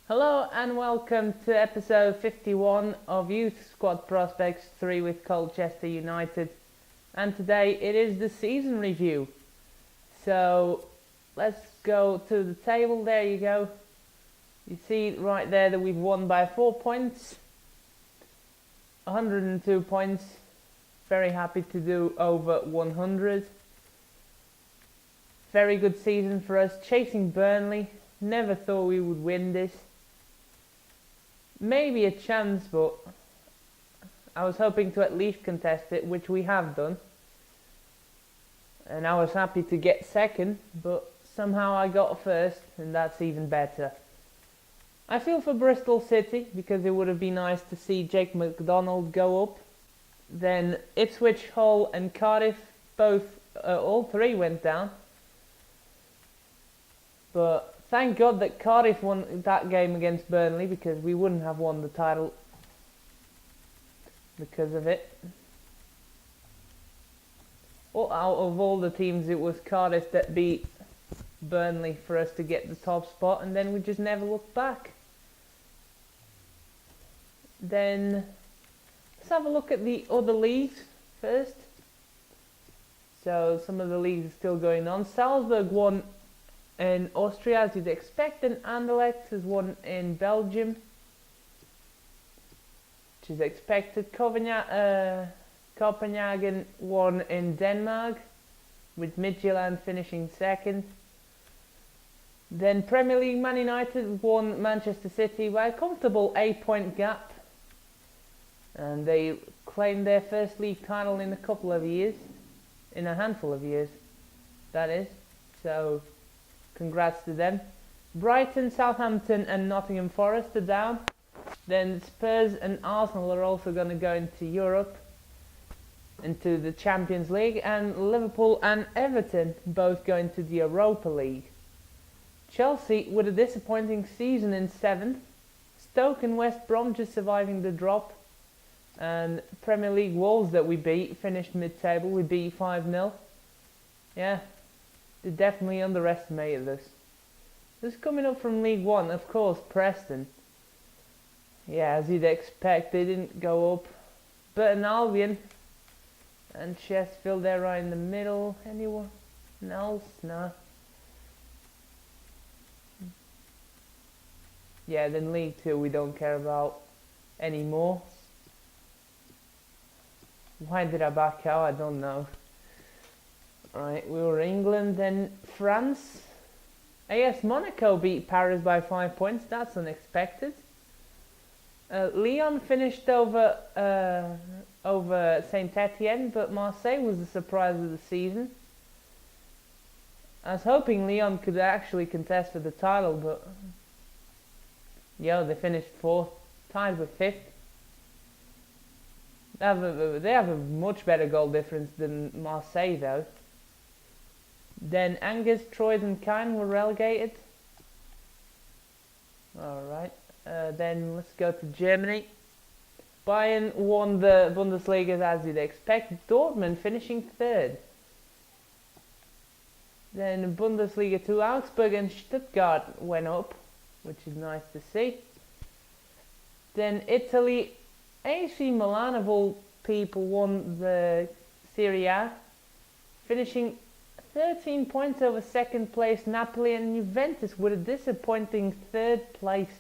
Hello and welcome to episode 51 of Youth Squad Prospects 3 with Colchester United. And today it is the season review. So let's go to the table. There you go. You see right there that we've won by 4 points. 102 points. Very happy to do over 100. Very good season for us. Chasing Burnley. Never thought we would win this. Maybe a chance, but I was hoping to at least contest it, which we have done. And I was happy to get second, but somehow I got first, and that's even better. I feel for Bristol City, because it would have been nice to see Jake McDonald go up. Then Ipswich, Hull and Cardiff, all three went down. But thank God that Cardiff won that game against Burnley, because we wouldn't have won the title because of it. Out of all the teams, it was Cardiff that beat Burnley for us to get the top spot, and then we just never looked back. Then let's have a look at the other leagues first. So some of the leagues are still going on. Salzburg won in Austria, as you'd expect, and Anderlecht has won in Belgium, which is expected. Copenhagen won in Denmark, with Midtjylland finishing second. Then Premier League, Man United won Manchester City by a comfortable 8-point gap, and they claimed their first league title in a handful of years, that is. So congrats to them. Brighton, Southampton and Nottingham Forest are down. Then Spurs and Arsenal are also going to go into Europe, into the Champions League, and Liverpool and Everton both go into the Europa League. Chelsea with a disappointing season in 7th. Stoke and West Brom just surviving the drop. And Premier League Wolves that we beat finished mid-table. We beat 5-0. Yeah. They definitely underestimated us. This coming up from League One, of course, Preston. Yeah, as you'd expect, they didn't go up. Burton Albion and Sheffield, they're right in the middle. Anyone else? No. Yeah, then League 2 we don't care about anymore. Why did I back out? I don't know. Right, we were England, then France. AS Monaco beat Paris by 5 points. That's unexpected. Lyon finished over Saint Etienne, but Marseille was the surprise of the season. I was hoping Lyon could actually contest for the title, but they finished 4th, tied with 5th. They have a much better goal difference than Marseille, though. Then Angers, Troyes and Caen were relegated. Alright, then let's go to Germany. Bayern won the Bundesliga as you'd expect. Dortmund finishing 3rd. Then Bundesliga 2, Augsburg and Stuttgart went up, which is nice to see. Then Italy, AC Milan of all people won the Serie A, finishing 13 points over second place Napoli, and Juventus with a disappointing 3rd place.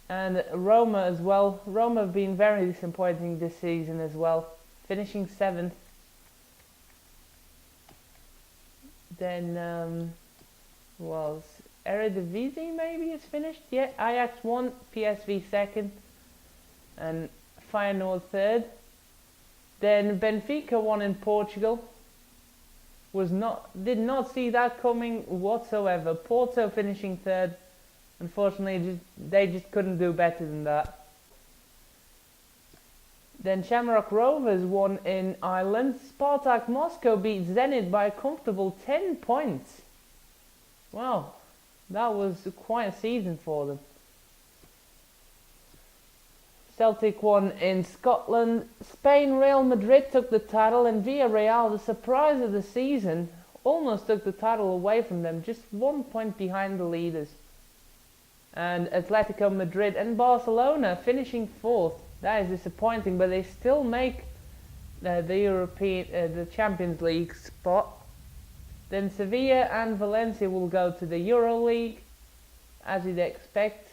And Roma as well. Roma have been very disappointing this season as well, finishing 7th. Then was Eredivisie maybe is finished. Yeah, Ajax won, PSV 2nd, and Feyenoord 3rd. Then Benfica won in Portugal. Did not see that coming whatsoever. Porto finishing 3rd. Unfortunately, they just couldn't do better than that. Then Shamrock Rovers won in Ireland. Spartak Moscow beat Zenit by a comfortable 10 points. Wow, that was quite a season for them. Celtic won in Scotland. Spain, Real Madrid took the title, and Villarreal, the surprise of the season, almost took the title away from them, just 1 point behind the leaders. And Atletico Madrid and Barcelona finishing 4th. That is disappointing, but they still make the Champions League spot. Then Sevilla and Valencia will go to the Euro League, as you'd expect.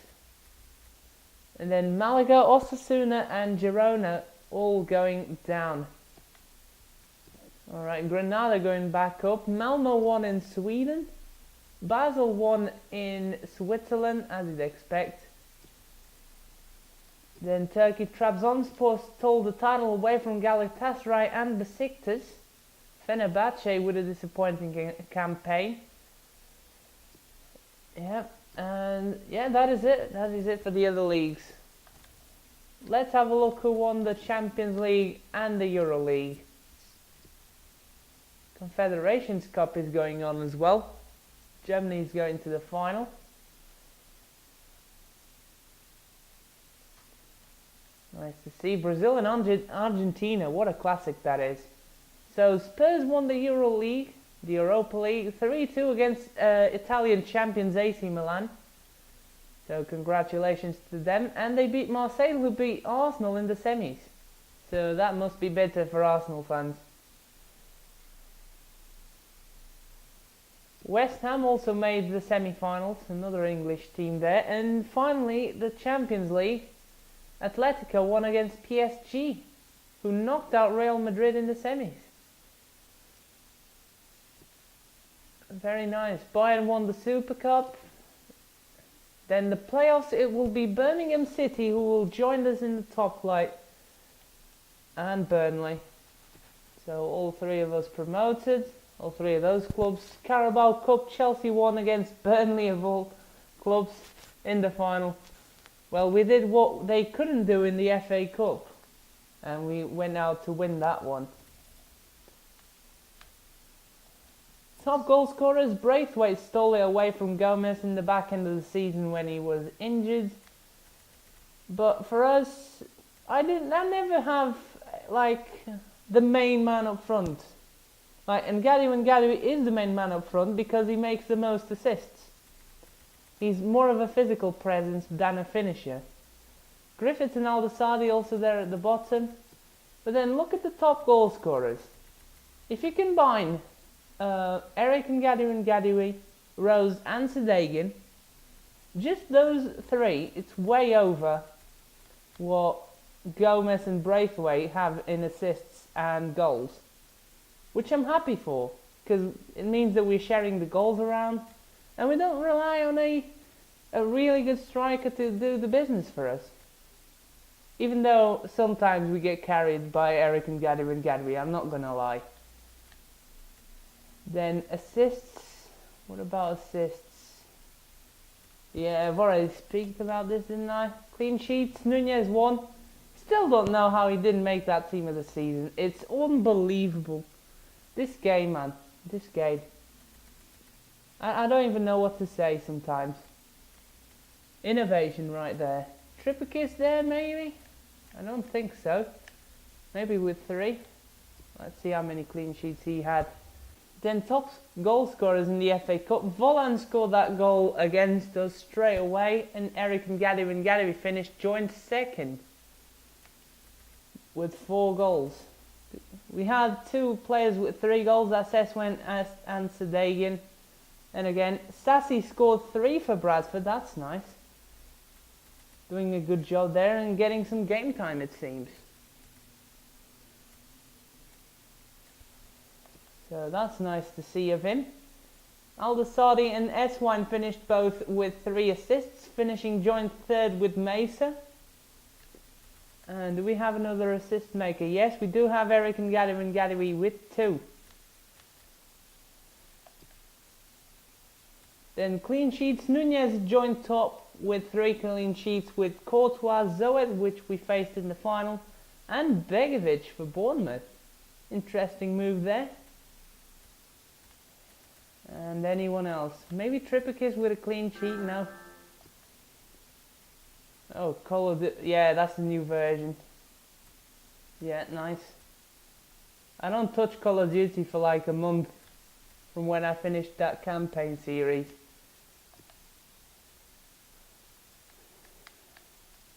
And then Malaga, Osasuna and Girona all going down. Alright, Granada going back up. Malmo won in Sweden. Basel won in Switzerland, as you'd expect. Then Turkey, Trabzonspor stole the title away from Galatasaray and Besiktas. Fenerbahce with a disappointing campaign. Yeah, and yeah, that is it. That is it for the other leagues. Let's have a look who won the Champions League and the Euro League. Confederations Cup is going on as well. Germany is going to the final. Nice to see. Brazil and Argentina, what a classic that is. So Spurs won the Euro League, the Europa League, 3-2 against Italian champions AC Milan. So congratulations to them. And they beat Marseille, who beat Arsenal in the semis. So that must be better for Arsenal fans. West Ham also made the semi-finals, another English team there. And finally, the Champions League. Atletico won against PSG, who knocked out Real Madrid in the semis. Very nice. Bayern won the Super Cup. Then the playoffs, it will be Birmingham City who will join us in the top flight. And Burnley. So all three of us promoted. All three of those clubs. Carabao Cup, Chelsea won against Burnley of all clubs in the final. Well, we did what they couldn't do in the FA Cup. And we went out to win that one. Top goal scorers, Braithwaite stole it away from Gomez in the back end of the season when he was injured. But for us, I never have like the main man up front. Like, and Ngadi is the main man up front because he makes the most assists. He's more of a physical presence than a finisher. Griffiths and Al-Dassadi also there at the bottom. But then look at the top goal scorers. If you combine Eric Ngadi, Rose and Sadeghian, just those three, it's way over what Gomez and Braithwaite have in assists and goals. Which I'm happy for, because it means that we're sharing the goals around. And we don't rely on a really good striker to do the business for us. Even though sometimes we get carried by Eric Ngadi, I'm not going to lie. Then assists. What about assists? Yeah, I've already spoken about this, didn't I? Clean sheets, Nunez won. Still don't know how he didn't make that team of the season. It's unbelievable. This game, man. This game. I don't even know what to say sometimes. Innovation right there. Trippier there, maybe? I don't think so. Maybe with 3. Let's see how many clean sheets he had. Then top goal scorers in the FA Cup. Volland scored that goal against us straight away. And Eric Ngadi finished joint second with 4 goals. We had 2 players with 3 goals. That's Eswen and Sadeghian. And again, Sassy scored 3 for Bradford. That's nice. Doing a good job there and getting some game time, it seems. So that's nice to see of him. Al-Dassadi and Eswine finished both with 3 assists, finishing joint 3rd with Mesa. And do we have another assist maker? Yes, we do have Eric Ngadi with 2. Then clean sheets, Nunez joined top with 3 clean sheets with Courtois, Zoet, which we faced in the final, and Begovic for Bournemouth. Interesting move there. And anyone else? Maybe Trippier with a clean sheet? No. Oh, Call of Duty. Yeah, that's the new version. Yeah, nice. I don't touch Call of Duty for like a month from when I finished that campaign series.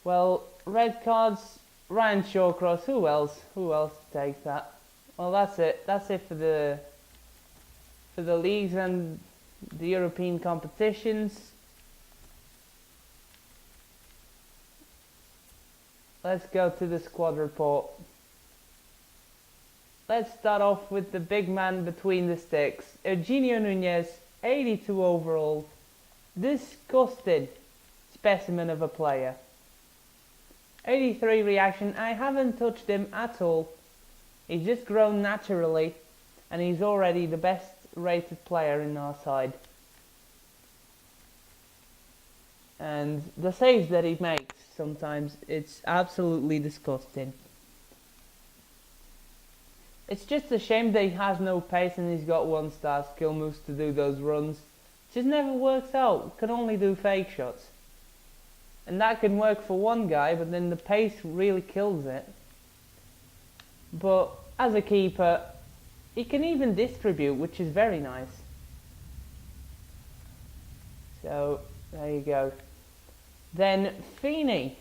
Well, red cards, Ryan Shawcross, who else? Who else takes that? Well, that's it. That's it for the leagues and the European competitions. Let's go to the squad report. Let's start off with the big man between the sticks. Eugenio Nunez, 82 overall. Disgusting specimen of a player. 83 reaction. I haven't touched him at all. He's just grown naturally, and he's already the best rated player in our side. And the saves that he makes, sometimes it's absolutely disgusting. It's just a shame that he has no pace and he's got 1-star skill moves to do those runs. Just never works out. Can only do fake shots. And that can work for one guy, but then the pace really kills it. But as a keeper, he can even distribute, which is very nice. So, there you go. Then Feeney.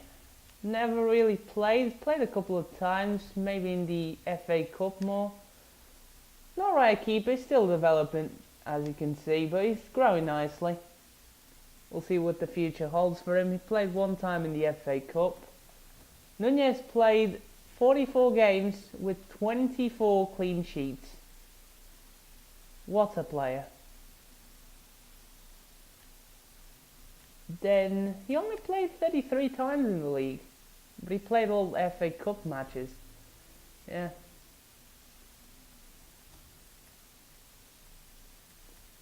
Never really played a couple of times, maybe in the FA Cup more. Not right keeper, he's still developing as you can see, but he's growing nicely. We'll see what the future holds for him. He played one time in the FA Cup. Nunez played 44 games with 24 clean sheets. What a player. Then he only played 33 times in the league. But he played all FA Cup matches. Yeah.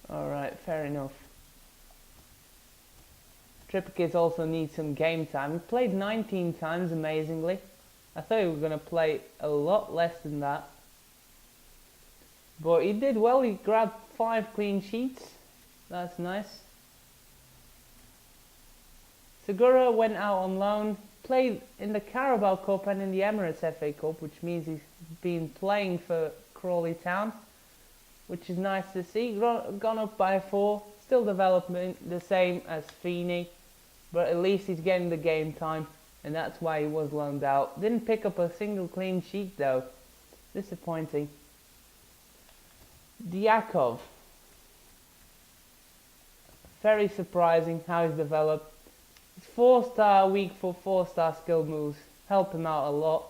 Alright, fair enough. Trippier also needs some game time. He played 19 times, amazingly. I thought he was going to play a lot less than that. But he did well. He grabbed 5 clean sheets. That's nice. Segura went out on loan. Played in the Carabao Cup and in the Emirates FA Cup, which means he's been playing for Crawley Town, which is nice to see. Gone up by 4, still developing the same as Feeney, but at least he's getting the game time, and that's why he was loaned out. Didn't pick up a single clean sheet though. Disappointing. Diakov. Very surprising how he's developed. 4-star, weak for 4-star skill moves, help him out a lot.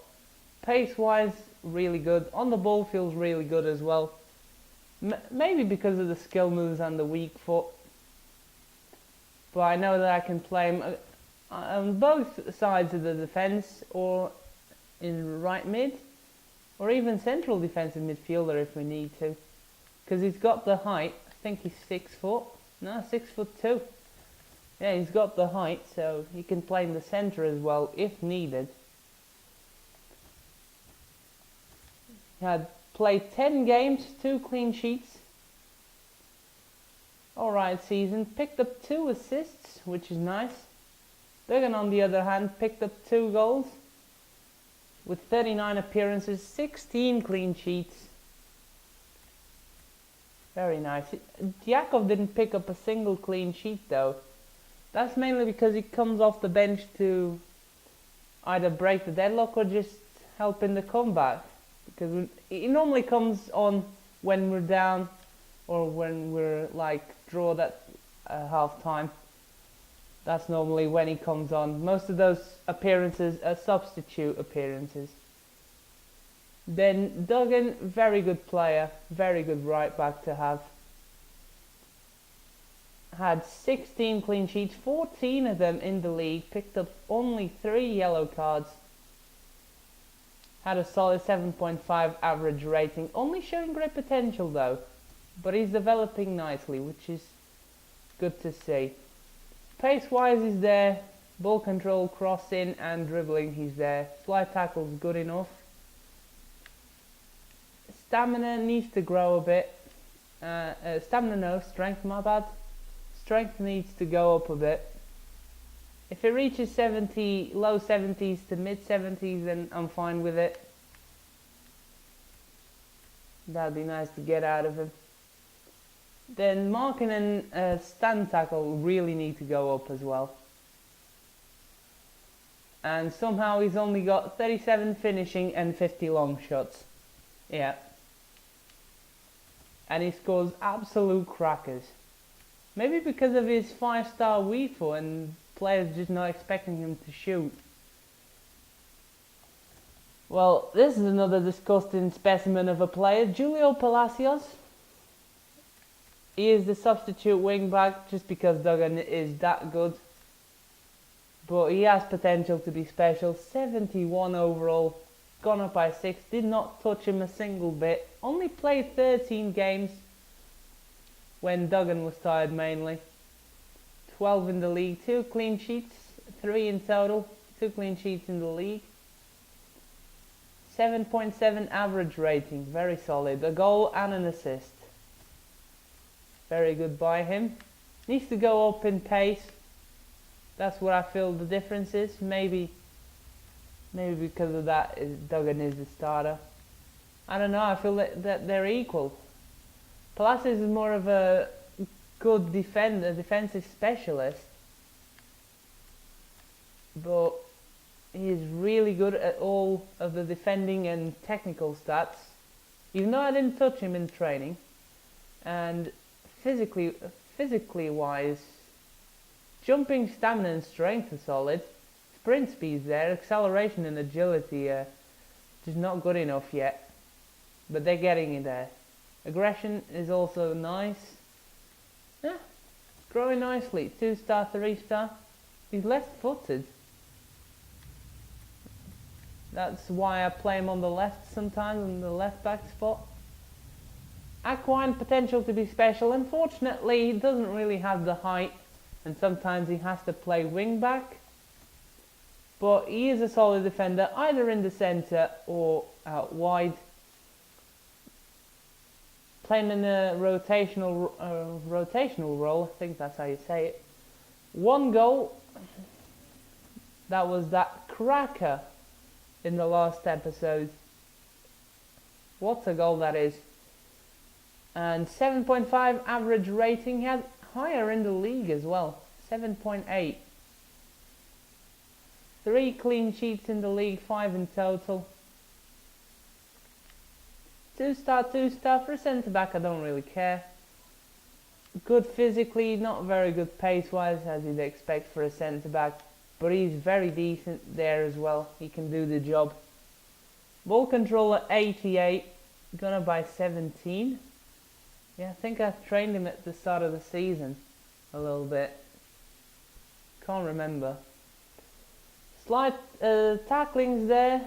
Pace wise, really good. On the ball feels really good as well. Maybe because of the skill moves and the weak foot. But I know that I can play him on both sides of the defence, or in right mid, or even central defensive midfielder if we need to. Because he's got the height. I think he's 6 foot. No, 6'2". Yeah, he's got the height, so he can play in the centre as well, if needed. He had played 10 games, 2 clean sheets. Alright season, picked up 2 assists, which is nice. Duggan, on the other hand, picked up 2 goals. With 39 appearances, 16 clean sheets. Very nice. Diakov didn't pick up a single clean sheet though. That's mainly because he comes off the bench to either break the deadlock or just help in the comeback. Because he normally comes on when we're down or when we're like drawed at half time. That's normally when he comes on. Most of those appearances are substitute appearances. Then Duggan, very good player, very good right back to have. Had 16 clean sheets, 14 of them in the league, picked up only 3 yellow cards. Had a solid 7.5 average rating, only showing great potential though. But he's developing nicely, which is good to see. Pace wise he's there, ball control, crossing and dribbling he's there. Slide tackle's good enough. Stamina needs to grow a bit. Strength, my bad. Strength needs to go up a bit. If it reaches 70, low 70s to mid 70s, then I'm fine with it. That'd be nice to get out of him. Then marking and stand tackle really need to go up as well. and somehow he's only got 37 finishing and 50 long shots. Yeah. And he scores absolute crackers. Maybe because of his 5-star WIFO and players just not expecting him to shoot. Well, this is another disgusting specimen of a player, Julio Palacios. He is the substitute wing back just because Duggan is that good. But he has potential to be special. 71 overall, gone up by 6, did not touch him a single bit. Only played 13 games when Duggan was tired mainly. 12 in the league, 2 clean sheets, 3 in total, 2 clean sheets in the league. 7.7 average rating, very solid. A goal and an assist. Very good by him. Needs to go up in pace. That's what I feel the difference is. Maybe because of that, Duggan is the starter. I don't know, I feel that they're equal. Palacios is more of a good defensive specialist. But he's really good at all of the defending and technical stats. Even though I didn't touch him in training. And physically wise, jumping, stamina and strength are solid. Sprint speed's there, acceleration and agility are just not good enough yet. But they're getting it there. Aggression is also nice. Yeah, growing nicely. 2-star, 3-star. He's left-footed. That's why I play him on the left sometimes, on the left back spot. Aquine, potential to be special. Unfortunately, he doesn't really have the height, and sometimes he has to play wing back. But he is a solid defender, either in the centre or out wide. Playing in a rotational role, I think that's how you say it. 1 goal. That was that cracker in the last episode. What a goal that is. And 7.5 average rating. He had higher in the league as well. 7.8. 3 clean sheets in the league, 5 in total. 2-star, 2-star. For a centre-back, I don't really care. Good physically, not very good pace-wise, as you'd expect for a centre-back. But he's very decent there as well. He can do the job. Ball control at 88. Gone up by 17. Yeah, I think I trained him at the start of the season a little bit. Can't remember. Slide tackling's there.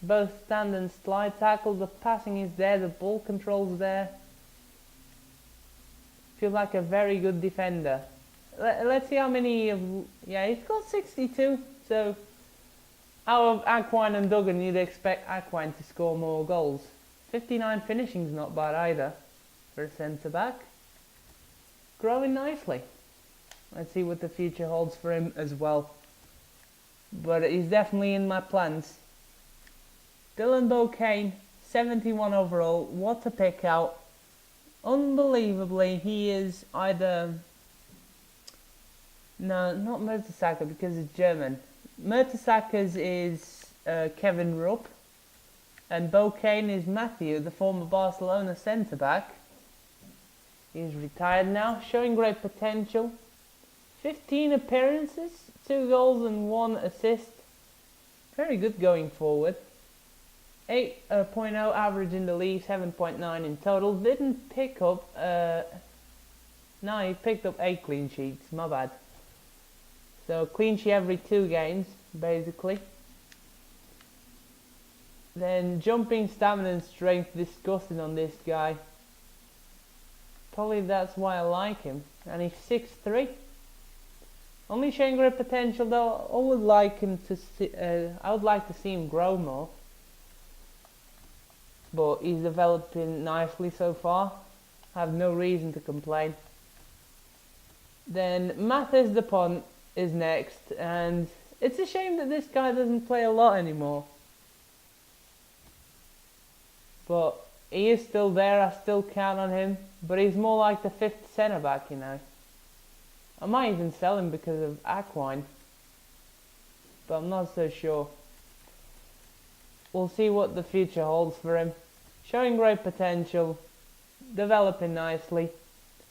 Both stand and slide tackle. The passing is there. The ball control's there. Feels like a very good defender. Let's see how many of... Yeah, he's got 62. So, out of Aquine and Duggan, you'd expect Aquine to score more goals. 59 finishing's not bad either for a centre-back. Growing nicely. Let's see what the future holds for him as well. But he's definitely in my plans. Dylan Bocane, 71 overall. What a pick out. Unbelievably, he is either... No, not Mertesacker because it's German. Mertesacker's is Kevin Rupp. And Bocane is Matthew, the former Barcelona centre-back. He's retired now, showing great potential. 15 appearances, 2 goals and 1 assist. Very good going forward. 8.0 average in the league, 7.9 in total. Didn't pick up... No, he picked up 8 clean sheets, my bad. So clean sheet every 2 games, basically. Then jumping, stamina and strength, disgusting on this guy. Probably that's why I like him. And he's 6'3". Only showing great potential though. I would like him to see, I would like to see him grow more. But he's developing nicely so far. I have no reason to complain. Then Mathis Dupont is next, and it's a shame that this guy doesn't play a lot anymore. But he is still there, I still count on him, but he's more like the 5th centre back, you know. I might even sell him because of Aquine. but I'm not so sure. We'll see what the future holds for him. Showing great potential, developing nicely.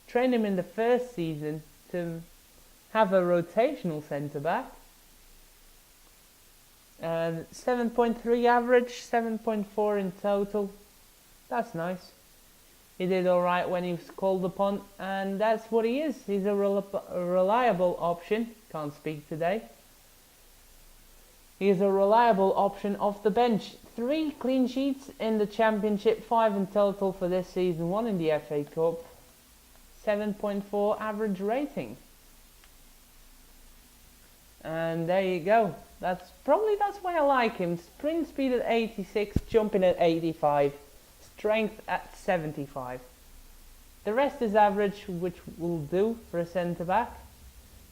Trained him in the first season to have a rotational centre back. And 7.3 average, 7.4 in total. That's nice. He did alright when he was called upon, and that's what he is. He's a reliable option. Can't speak today. He is a reliable option off the bench. 3 clean sheets in the Championship, 5 in total for this season, 1 in the FA Cup. 7.4 average rating. And there you go. That's why I like him. Sprint speed at 86, jumping at 85, strength at 75. The rest is average, which will do for a centre back.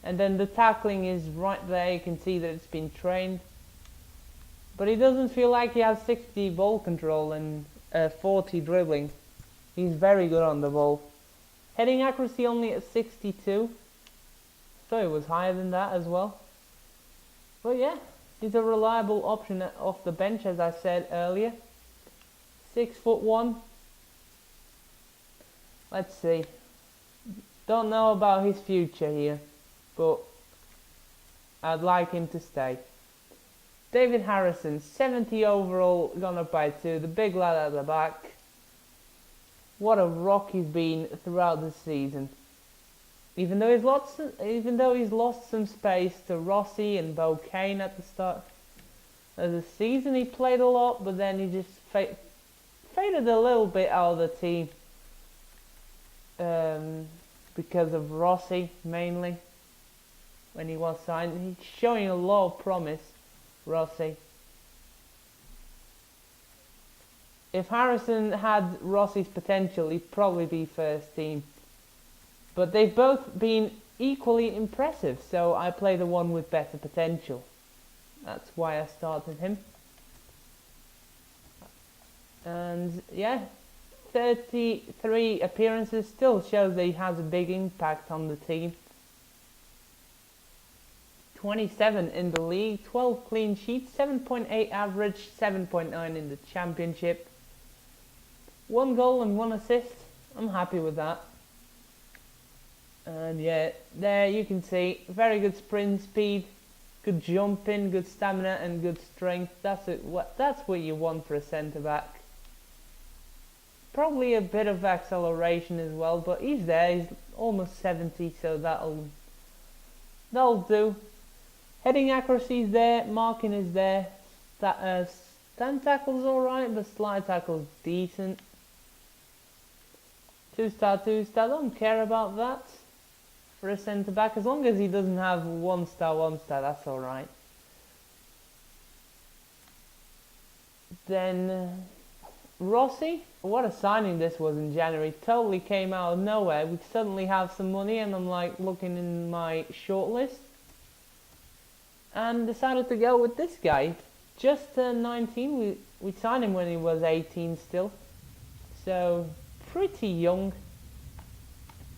And then the tackling is right there. You can see that it's been trained. But he doesn't feel like he has 60 ball control and 40 dribbling. He's very good on the ball. Heading accuracy only at 62. So it was higher than that as well. But yeah, he's a reliable option off the bench, as I said earlier. 6'1". Let's see. Don't know about his future here, but I'd like him to stay. David Harrison, 70 overall, gone up by 2. The big lad at the back. What a rock he's been throughout the season. Even though he's lost some space to Rossi and Bo Kane at the start of the season, he played a lot, but then he just faded a little bit out of the team because of Rossi mainly. When he was signed, he's showing a lot of promise, Rossi. If Harrison had Rossi's potential, he'd probably be first team. But they've both been equally impressive, so I play the one with better potential. That's why I started him. And yeah, 33 appearances still shows that he has a big impact on the team. 27 in the league, 12 clean sheets, 7.8 average, 7.9 in the Championship. 1 goal and 1 assist. I'm happy with that. And yeah, there you can see very good sprint speed, good jumping, good stamina and good strength. That's what you want for a centre back. Probably a bit of acceleration as well, but he's there. He's almost 70, so that'll do. Heading accuracy is there, marking is there. Stand tackle's alright, but slide tackle's decent. 2-star, 2-star. Don't care about that for a centre back, as long as he doesn't have 1-star, 1-star, that's alright. Then Rossi, what a signing this was in January. Totally came out of nowhere. We suddenly have some money, and I'm like looking in my shortlist and decided to go with this guy. Just turned 19. We signed him when he was 18 still, so pretty young.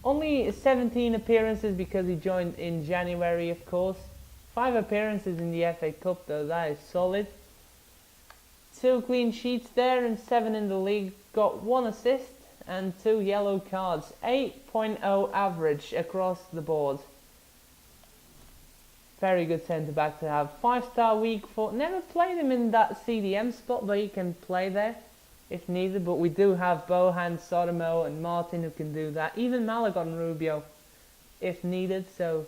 Only 17 appearances because he joined in January, of course. 5 appearances in the FA Cup though, that is solid. 2 clean sheets there and 7 in the league. Got 1 assist and 2 yellow cards. 8.0 average across the board. Very good centre back to have. 5-star week 4. Never played him in that CDM spot, but he can play there if needed. But we do have Bohan, Sotomo and Martin who can do that. Even Malagon Rubio if needed, so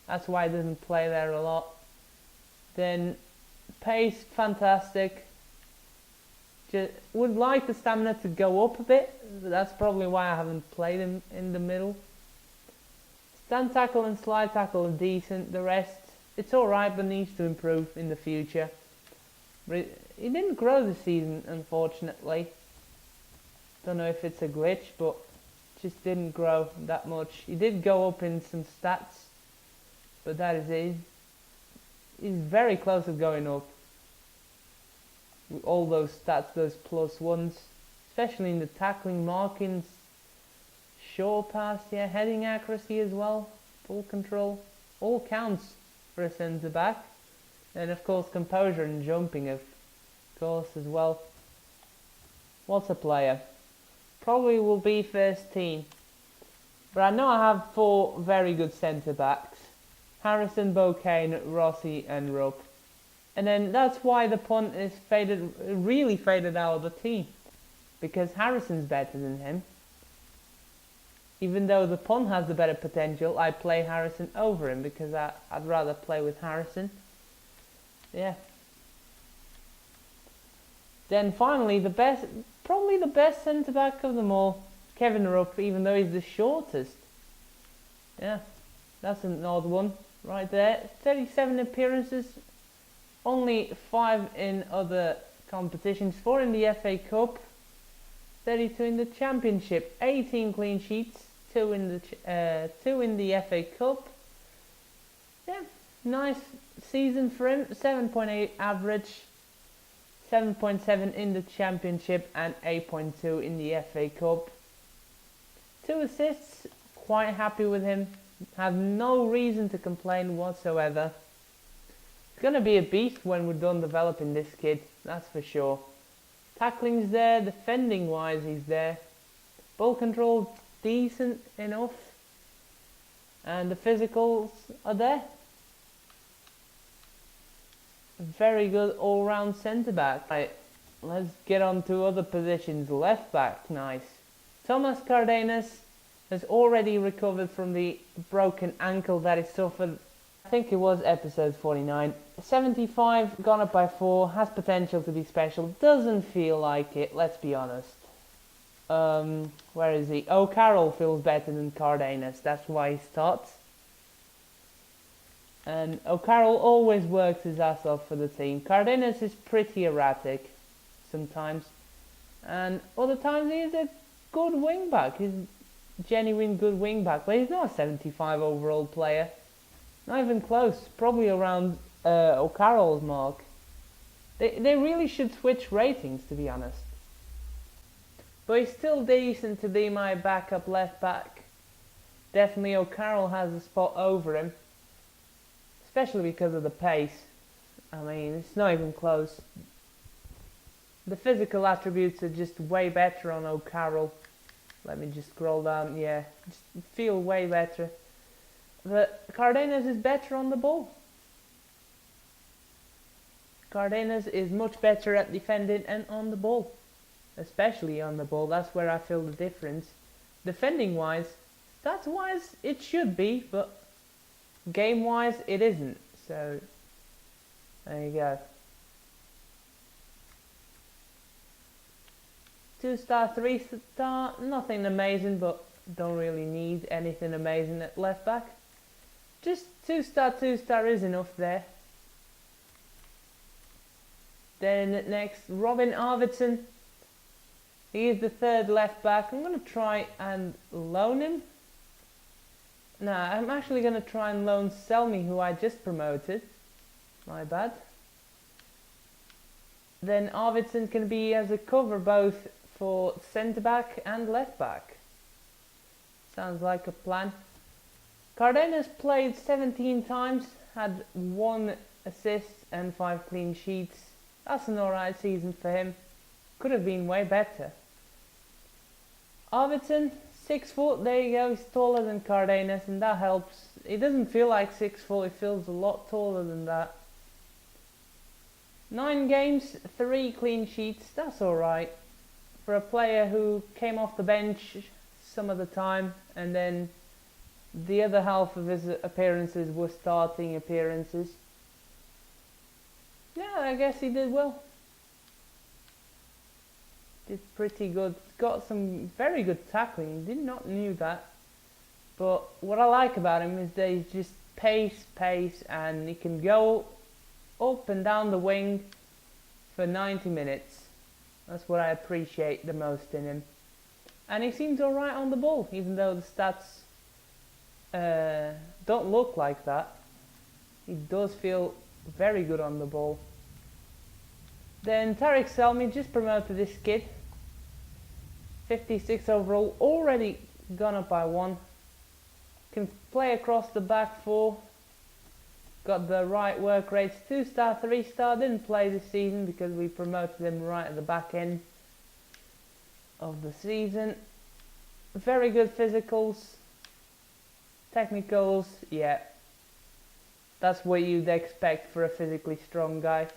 that's why he doesn't play there a lot. Then pace, fantastic. Just would like the stamina to go up a bit, but that's probably why I haven't played him in the middle. Stand tackle and slide tackle are decent. The rest, it's alright, but needs to improve in the future. But he didn't grow this season, unfortunately. Don't know if it's a glitch, but just didn't grow that much. He did go up in some stats, but that is it. He's very close to going up. With all those stats, those +1s, especially in the tackling, markings, short pass, yeah, heading accuracy as well, ball control, all counts for a centre back. And of course composure and jumping of course as well. What's a player? Probably will be first team. But I know I have 4 very good centre backs. Harrison, Bocane, Rossi and Rupp. And then that's why the punt is really faded out of the team. Because Harrison's better than him. Even though the punt has the better potential, I play Harrison over him because I'd rather play with Harrison. Yeah. Then finally, probably the best centre back of them all, Kevin Rupp, even though he's the shortest. Yeah, that's an odd one right there. 37 appearances, only 5 in other competitions, 4 in the FA Cup, 32 in the Championship, 18 clean sheets, 2 in the FA Cup. Yeah, nice season for him. 7.8 average, 7.7 in the Championship and 8.2 in the FA Cup. 2 assists, quite happy with him. Have no reason to complain whatsoever. He's going to be a beast when we're done developing this kid, that's for sure. Tackling's there, defending wise he's there. Ball control decent enough. And the physicals are there. Very good all-round centre-back. Right, let's get on to other positions. Left-back, nice. Thomas Cardenas has already recovered from the broken ankle that he suffered. I think it was episode 49. 75, gone up by 4, has potential to be special. Doesn't feel like it, let's be honest. Where is he? O'Carroll feels better than Cardenas, that's why he starts. And O'Carroll always works his ass off for the team. Cardenas is pretty erratic sometimes. And other times he's a good wing back. He's a genuine good wing back. But he's not a 75 overall player. Not even close. Probably around O'Carroll's mark. They really should switch ratings, to be honest. But he's still decent to be my backup left back. Definitely O'Carroll has a spot over him. Especially because of the pace. I mean, it's not even close. The physical attributes are just way better on O'Carroll. Let me just scroll down. Yeah, just feel way better. But Cardenas is better on the ball. Cardenas is much better at defending and on the ball. Especially on the ball. That's where I feel the difference. Defending wise, stats wise it should be, but game wise it isn't. So there you go. 2-star, 3-star, nothing amazing, but don't really need anything amazing at left back. Just 2-star, 2-star is enough there. Then next, Robin Arvidsson. He is the 3rd left back. I'm going to try and loan him. No, I'm actually going to try and loan Selmy, who I just promoted. My bad. Then Arvidsson can be as a cover both for centre back and left back. Sounds like a plan. Cardenas played 17 times, had 1 assist and 5 clean sheets. That's an alright season for him. Could have been way better. Arvidsson, 6 foot, there you go, he's taller than Cardenas and that helps. He doesn't feel like 6 foot, he feels a lot taller than that. 9 games, 3 clean sheets, that's alright. For a player who came off the bench some of the time and then the other half of his appearances were starting appearances. Yeah, I guess he did well. Did pretty good. Got some very good tackling. Did not knew that. But what I like about him is that he's just pace, and he can go up and down the wing for 90 minutes. That's what I appreciate the most in him. And he seems alright on the ball, even though the stats don't look like that. He does feel very good on the ball. Then Tarek Selmy just promoted this kid. 56 overall, already gone up by 1. Can play across the back 4. got the right work rates, 2-star, 3-star. Didn't play this season because we promoted him right at the back end of the season. Very good physicals, technicals, yeah. That's what you'd expect for a physically strong guy.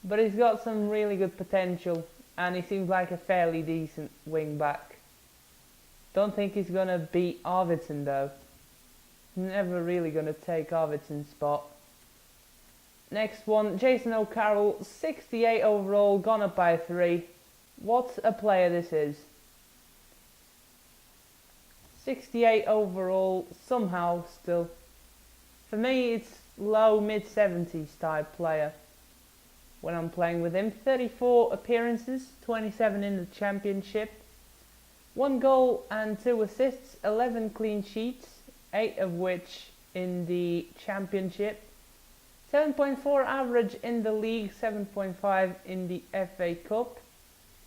But he's got some really good potential, and he seems like a fairly decent wing back. Don't think he's going to beat Arvidsson though. Never really going to take Arvidsson's spot. Next one, Jason O'Carroll, 68 overall, gone up by 3. What a player this is. 68 overall, somehow still. For me, it's low mid-70s type player when I'm playing with him. 34 appearances, 27 in the championship. 1 goal and 2 assists, 11 clean sheets, 8 of which in the championship. 7.4 average in the league, 7.5 in the FA Cup,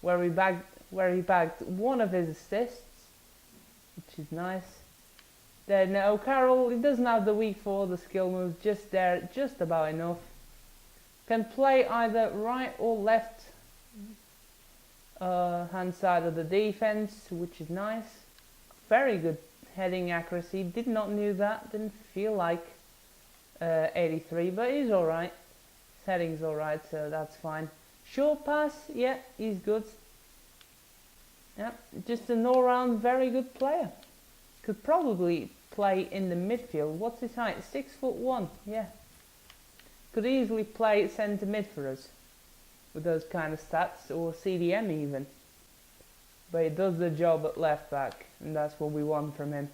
where he bagged 1 of his assists, which is nice. Then O'Carroll, he doesn't have the weak for the skill moves, just there, just about enough. Can play either right or left hand side of the defense, which is nice. Very good heading accuracy. Did not knew that. Didn't feel like 83, but he's alright. His heading's alright, so that's fine. Short pass, yeah, he's good. Yeah, just an all-round very good player. Could probably play in the midfield. What's his height? 6'1", yeah. Could easily play centre mid for us with those kind of stats, or CDM even. But he does the job at left back, and that's what we want from him.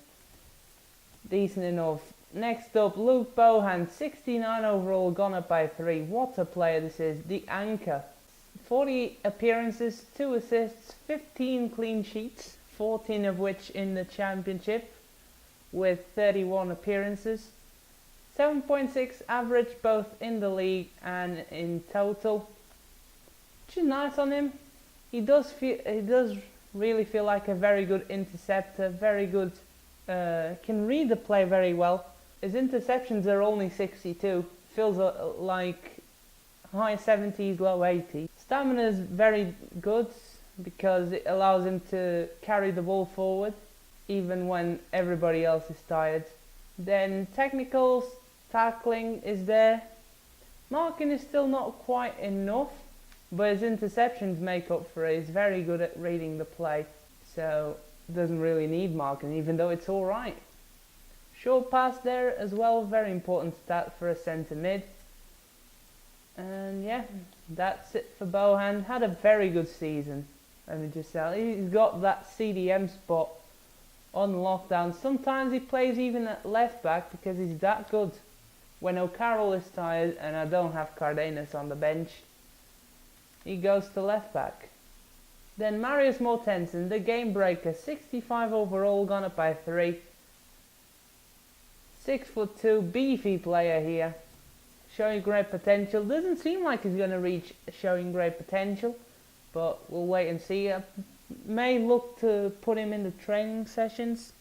Decent enough. Next up, Luke Bohan, 69 overall, gone up by 3. What a player this is, the anchor. 40 appearances, 2 assists, 15 clean sheets, 14 of which in the championship, with 31 appearances. 7.6 average both in the league and in total. Which is nice on him. He does really feel like a very good interceptor, very good, can read the play very well. His interceptions are only 62, feels like high 70s, low 80s. Stamina is very good because it allows him to carry the ball forward even when everybody else is tired. Then technicals, tackling is there. Marking is still not quite enough, but his interceptions make up for it. He's very good at reading the play, so doesn't really need marking, even though it's alright. Short pass there as well, very important stat for a centre mid. And yeah, that's it for Bohan. Had a very good season. Let me just say, he's got that CDM spot on lockdown. Sometimes he plays even at left back because he's that good. When O'Carroll is tired and I don't have Cardenas on the bench, he goes to left back. Then Marius Mortensen, the game breaker, 65 overall, gone up by 3. 6'2", beefy player here, showing great potential. Doesn't seem like he's going to reach showing great potential, but we'll wait and see. I may look to put him in the training sessions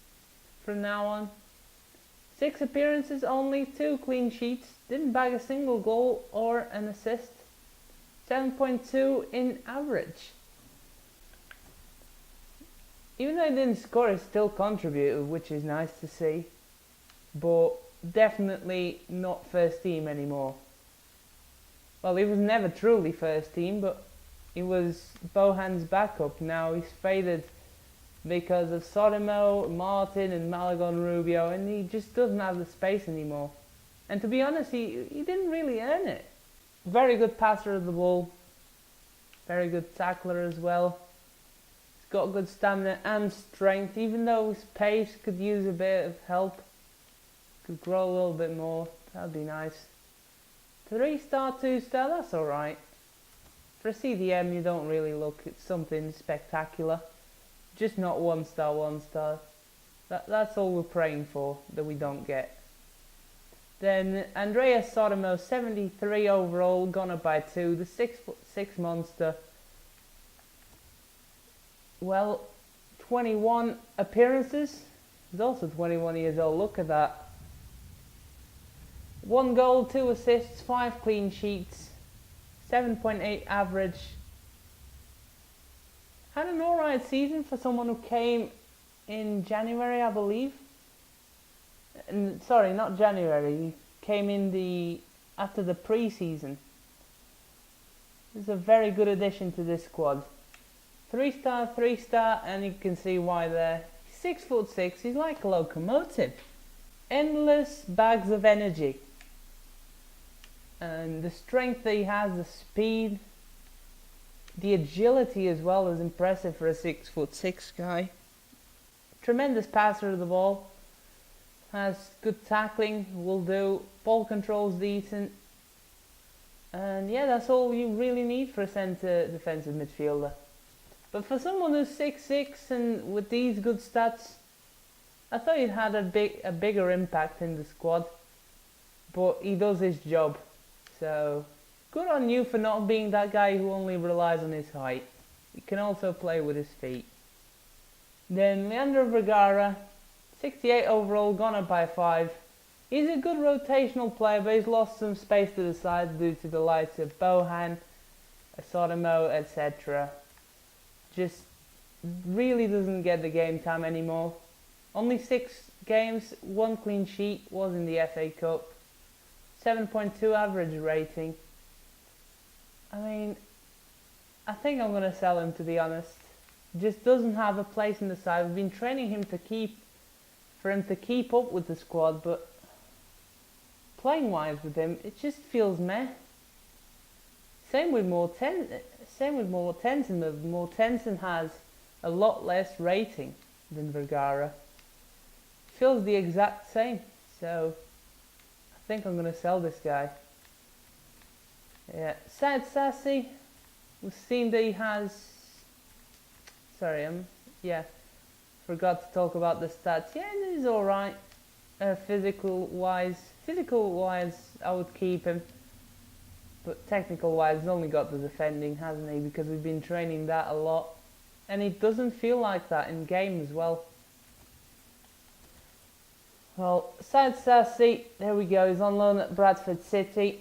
from now on. 6 appearances only, 2 clean sheets, didn't bag a single goal or an assist. 7.2 in average. Even though he didn't score, he still contributed, which is nice to see. But definitely not first team anymore. Well, he was never truly first team, but he was Bohan's backup. Now he's faded because of Sotomo, Martin and Malagon Rubio, and he just doesn't have the space anymore. And to be honest, he didn't really earn it. Very good passer of the ball, very good tackler as well. He's got good stamina and strength, even though his pace could use a bit of help. Could grow a little bit more, that'd be nice. 3-star, 2-star, that's alright. For a CDM you don't really look at something spectacular. Just not 1-star, 1-star. That's all we're praying for, that we don't get. Then Andreas Sotomo, 73 overall, gone up by 2. The 6'6" monster. Well, 21 appearances. He's also 21 years old, look at that. 1 goal, 2 assists, 5 clean sheets, 7.8 average. Had an alright season for someone who came in January, I believe. Sorry, not January. He came in after the pre-season. This is a very good addition to this squad. 3-star, 3-star, and you can see why there. He's 6'6", he's like a locomotive. Endless bags of energy. And the strength that he has, the speed, the agility as well is impressive for a 6'6" guy. Tremendous passer of the ball. Has good tackling, will do. Ball control's decent. And yeah, that's all you really need for a centre defensive midfielder. But for someone who's 6'6" and with these good stats, I thought he'd had a bigger impact in the squad. But he does his job. So good on you for not being that guy who only relies on his height. He can also play with his feet. Then Leandro Vergara, 68 overall, gone up by 5. He's a good rotational player, but he's lost some space to the sides due to the likes of Bohan, Sodamo, etc. Just really doesn't get the game time anymore. Only 6 games, 1 clean sheet, was in the FA Cup. 7.2 average rating. I mean, I think I'm going to sell him, to be honest. Just doesn't have a place in the side. We've been training him for him to keep up with the squad, but playing wise with him, it just feels meh. Same with Mortensen, but Mortensen has a lot less rating than Vergara. Feels the exact same, so I think I'm going to sell this guy. Yeah, Saad Sassi, we've seen that he has, forgot to talk about the stats. Yeah, he's alright. Physical wise, I would keep him. But technical wise, he's only got the defending, hasn't he? Because we've been training that a lot. And it doesn't feel like that in game as well. Well, Saad Sassi, there we go. He's on loan at Bradford City.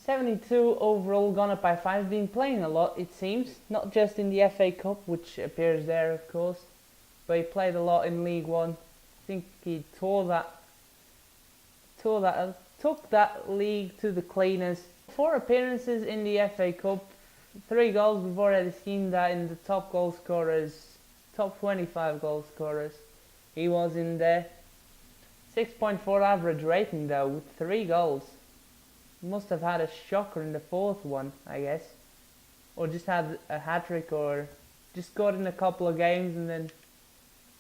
72 overall, gone up by 5. Been playing a lot, it seems. Not just in the FA Cup, which appears there, of course. But he played a lot in League One. I think he took that league to the cleaners. 4 appearances in the FA Cup, 3 goals. We've already seen that in the top goal scorers, top 25 goal scorers. He was in there. 6.4 average rating though, with 3 goals. Must have had a shocker in the 4th one, I guess. Or just had a hat-trick, or just scored in a couple of games and then,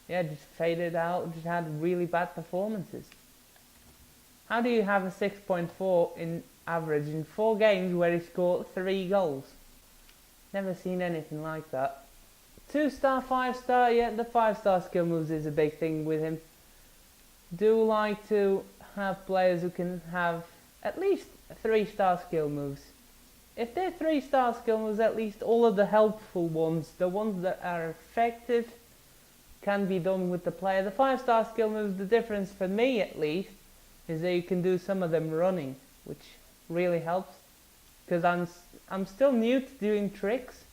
yeah, just faded out, just had really bad performances. How do you have a 6.4 in average in 4 games where he scored 3 goals? Never seen anything like that. 2-star, 5-star, yeah, the 5-star skill moves is a big thing with him. Do like to have players who can have at least 3-star skill moves. If they're 3-star skill moves, at least all of the helpful ones, the ones that are effective, can be done with the player. The 5-star skill moves, the difference for me at least, is that you can do some of them running, which really helps. Because I'm still new to doing tricks,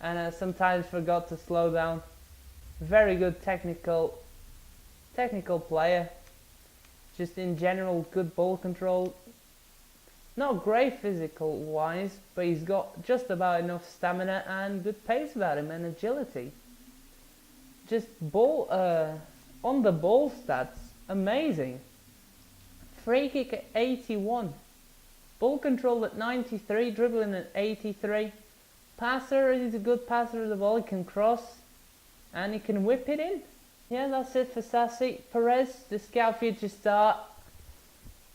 and I sometimes forgot to slow down. Very good technical player. Just in general, good ball control. Not great physical wise, but he's got just about enough stamina and good pace about him and agility. Just on the ball stats, amazing. Free kick at 81. Ball control at 93, dribbling at 83. Passer, he's a good passer of the ball, he can cross and he can whip it in. Yeah, that's it for Sassi. Perez, the scout future star.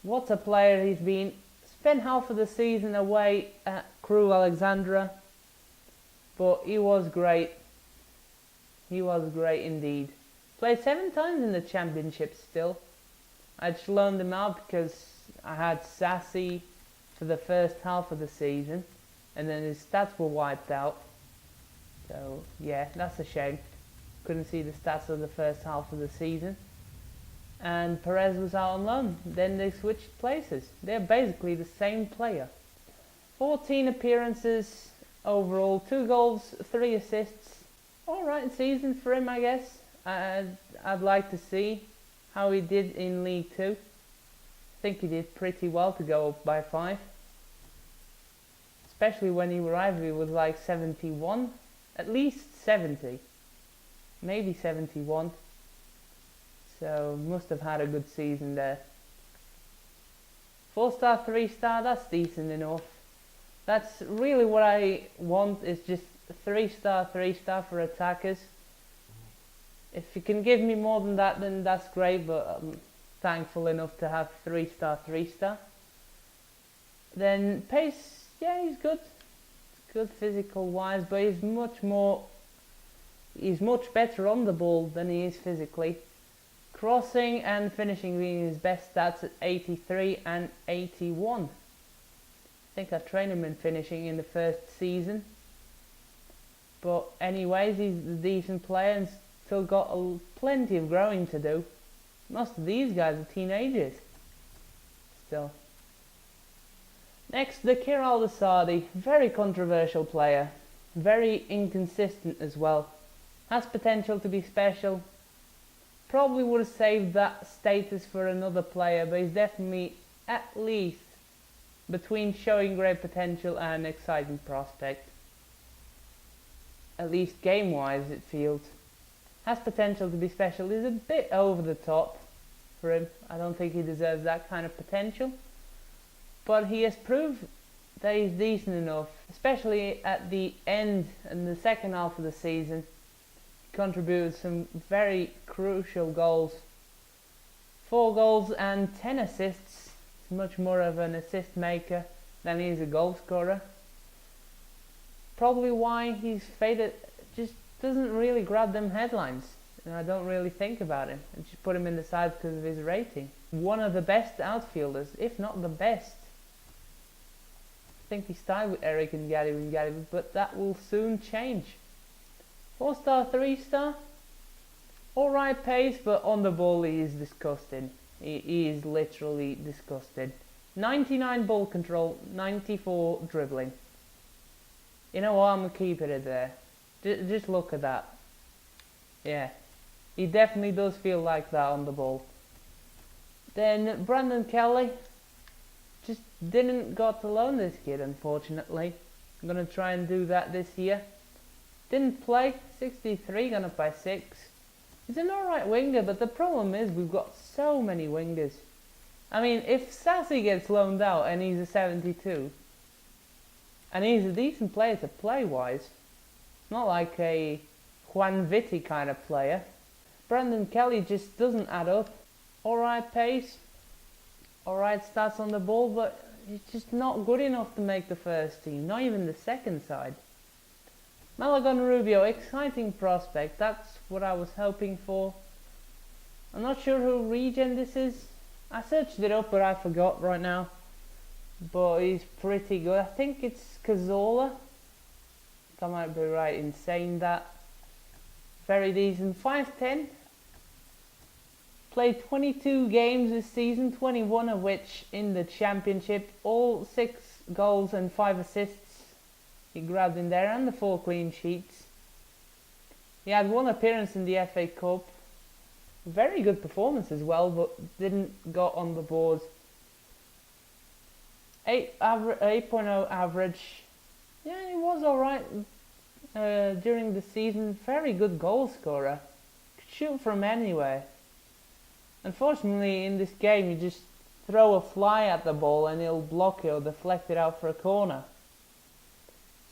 What a player he's been. Spent half of the season away at Crewe Alexandra, but he was great. He was great indeed. Played 7 times in the championship still. I just loaned him out because I had Sassi for the first half of the season, and then his stats were wiped out. So yeah, that's a shame. Couldn't see the stats of the first half of the season. and Perez was out on loan. Then they switched places. They're basically the same player. 14 appearances overall, 2 goals, 3 assists. Alright season for him, I guess. I'd like to see how he did in League 2. I think he did pretty well to go up by 5. Especially when he arrived, he was like 71. At least 70. Maybe 71. So must have had a good season there. 4-star, 3-star, that's decent enough. That's really what I want, is just 3-star, 3-star for attackers. If you can give me more than that, then that's great, but I'm thankful enough to have 3-star, 3-star. Then pace, yeah, he's good. Good physical wise, but he's much better on the ball than he is physically. Crossing and finishing being his best stats at 83 and 81. I think I trained him in finishing in the first season. But anyways, he's a decent player and still got plenty of growing to do. Most of these guys are teenagers. Still. Next, the Kiral Desardi. Very controversial player. Very inconsistent as well. Has potential to be special. Probably would have saved that status for another player, but he's definitely at least between showing great potential and exciting prospect. At least game-wise it feels. Has potential to be special. Is a bit over the top for him. I don't think he deserves that kind of potential. But he has proved that he's decent enough, especially at the end and the second half of the season. Contributed some very crucial goals. 4 goals and 10 assists. He's much more of an assist maker than he is a goal scorer. Probably why he's faded, just doesn't really grab them headlines. And I don't really think about him. I just put him in the side because of his rating. One of the best outfielders, if not the best. I think he's tied with Eric and Gary, but that will soon change. 4-star, 3-star. Alright pace, but on the ball he is disgusting. He is literally disgusting. 99 ball control, 94 dribbling. You know what, I'm going to keep it at there. Just look at that. Yeah, he definitely does feel like that on the ball. Then Brandon Kelly. Just didn't got to loan this kid, unfortunately. I'm going to try and do that this year. Didn't play, 63, gone up by 6. He's an alright winger, but the problem is we've got so many wingers. I mean, if Sassy gets loaned out and he's a 72, and he's a decent player to play wise, not like a Juan Vitti kind of player, Brandon Kelly just doesn't add up. Alright pace, alright stats on the ball, but he's just not good enough to make the first team, not even the second side. Malagon Rubio, exciting prospect, that's what I was hoping for. I'm not sure who regen this is. I searched it up but I forgot right now. But he's pretty good. I think it's Cazorla. I might be right in saying that. Very decent. 5'10". Played 22 games this season, 21 of which in the championship. All 6 goals and 5 assists. He grabbed in there, and the 4 clean sheets. He had 1 appearance in the FA Cup. Very good performance as well, but didn't got on the board. 8.0 average. Yeah, he was alright during the season. Very good goal scorer. Could shoot from anywhere. Unfortunately, in this game, you just throw a fly at the ball and he'll block it or deflect it out for a corner.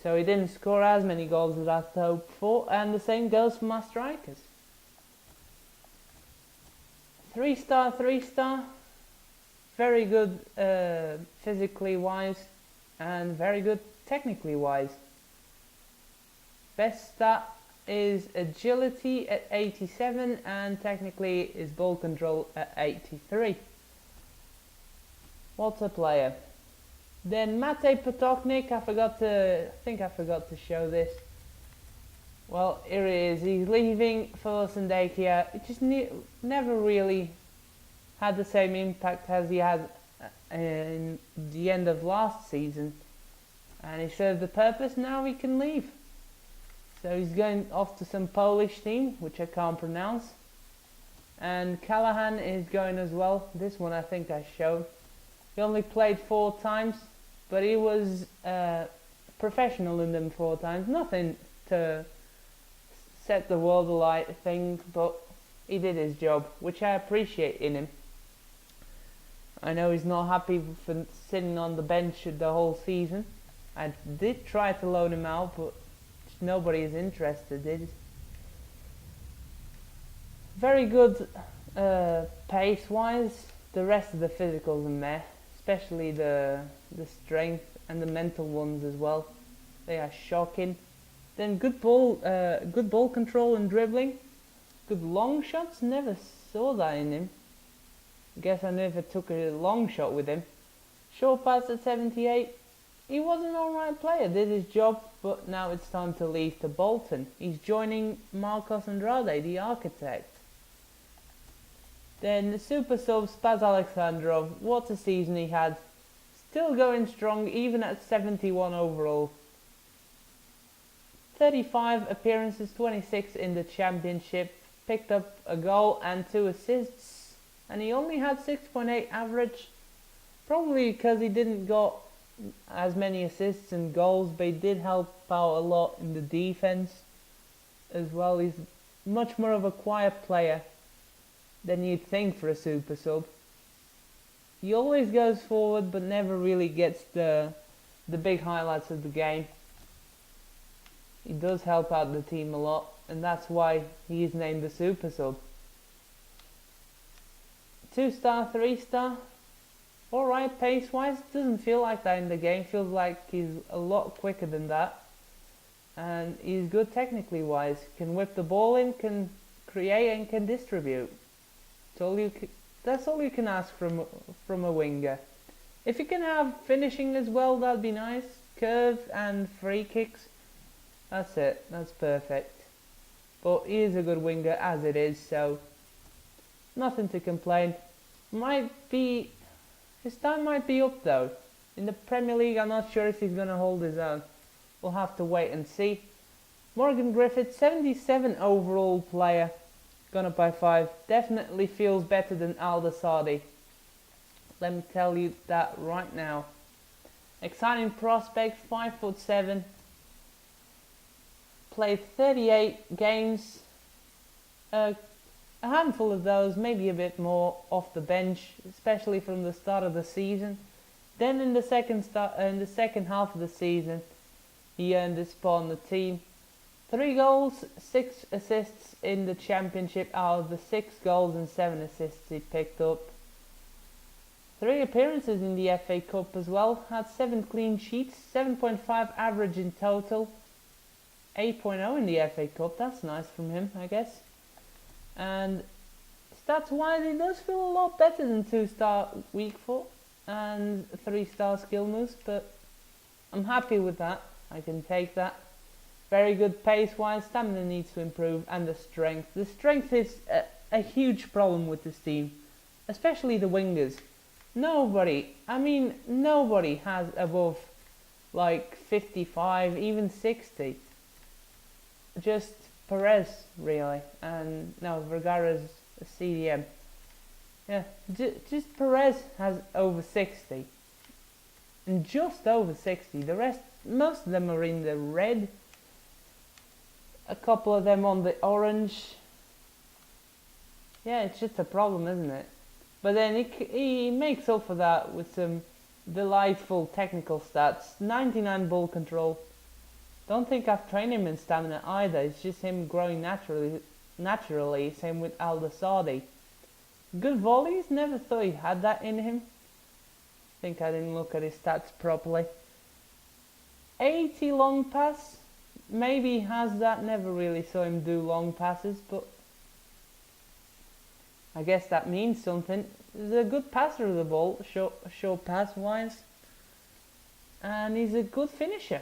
So he didn't score as many goals as I hoped for, and the same goes for my strikers. 3-star, 3-star. Very good physically wise and very good technically wise. Best stat is agility at 87 and technically is ball control at 83. What a player. Then Matej Potoknik, I think I forgot to show this. Well, here he is. He's leaving for Sandakia. It just never really had the same impact as he had in the end of last season, and he served the purpose. Now he can leave. So he's going off to some Polish team, which I can't pronounce. And Callahan is going as well. This one I think I showed. He only played 4 times, but he was professional in them 4 times. Nothing to set the world alight thing, but he did his job, which I appreciate in him. I know he's not happy for sitting on the bench the whole season. I did try to loan him out, but nobody is interested. Very good pace-wise. The rest of the physicals are meh, especially the strength and the mental ones as well. They are shocking. Then good ball control and dribbling. Good long shots. Never saw that in him. Guess I never took a long shot with him. Short pass at 78. He was an alright player, did his job, but now it's time to leave to Bolton. He's joining Marcos Andrade, the architect. Then the super sub Spaz Alexandrov, what a season he had. Still going strong even at 71 overall. 35 appearances, 26 in the championship. Picked up a goal and 2 assists. And he only had 6.8 average. Probably because he didn't got as many assists and goals, but he did help out a lot in the defense as well. He's much more of a quiet player than you'd think for a super sub. He always goes forward but never really gets the big highlights of the game. He does help out the team a lot, and that's why he is named the super sub. 2-star, 3-star. Alright, pace-wise, doesn't feel like that in the game. Feels like he's a lot quicker than that. And he's good technically wise. Can whip the ball in, can create and can distribute. That's all you can ask from a winger. If you can have finishing as well, that'd be nice. Curve and free kicks. That's it. That's perfect. But he is a good winger as it is, so nothing to complain. His time might be up though. In the Premier League, I'm not sure if he's going to hold his own. We'll have to wait and see. Morgan Griffith, 77 overall player. Gone up by 5. Definitely feels better than Alda Sadi. Let me tell you that right now. Exciting prospect, 5'7". Played 38 games. A handful of those, maybe a bit more, off the bench, especially from the start of the season. Then in the second half of the season, he earned a spot on the team. 3 goals, 6 assists in the championship out of the 6 goals and 7 assists he picked up. 3 appearances in the FA Cup as well. Had 7 clean sheets, 7.5 average in total. 8.0 in the FA Cup, that's nice from him, I guess. And stats wise, he does feel a lot better than 2-star weak foot and 3-star skill moves, but I'm happy with that. I can take that. Very good pace wise, stamina needs to improve, and the strength. The strength is a huge problem with this team, especially the wingers. Nobody has above like 55, even 60. Just Perez, really, and no, Vergara's a CDM. Yeah, just Perez has over 60, and just over 60. The rest, most of them are in the red. A couple of them on the orange. Yeah, it's just a problem, isn't it? But then he makes up for that with some delightful technical stats. 99 ball control. Don't think I've trained him in stamina either. It's just him growing naturally. Same with Al-Dasadi. Good volleys. Never thought he had that in him. Think I didn't look at his stats properly. 80 long pass. Maybe he has that. Never really saw him do long passes, but I guess that means something. He's a good passer of the ball, short pass wise, and he's a good finisher.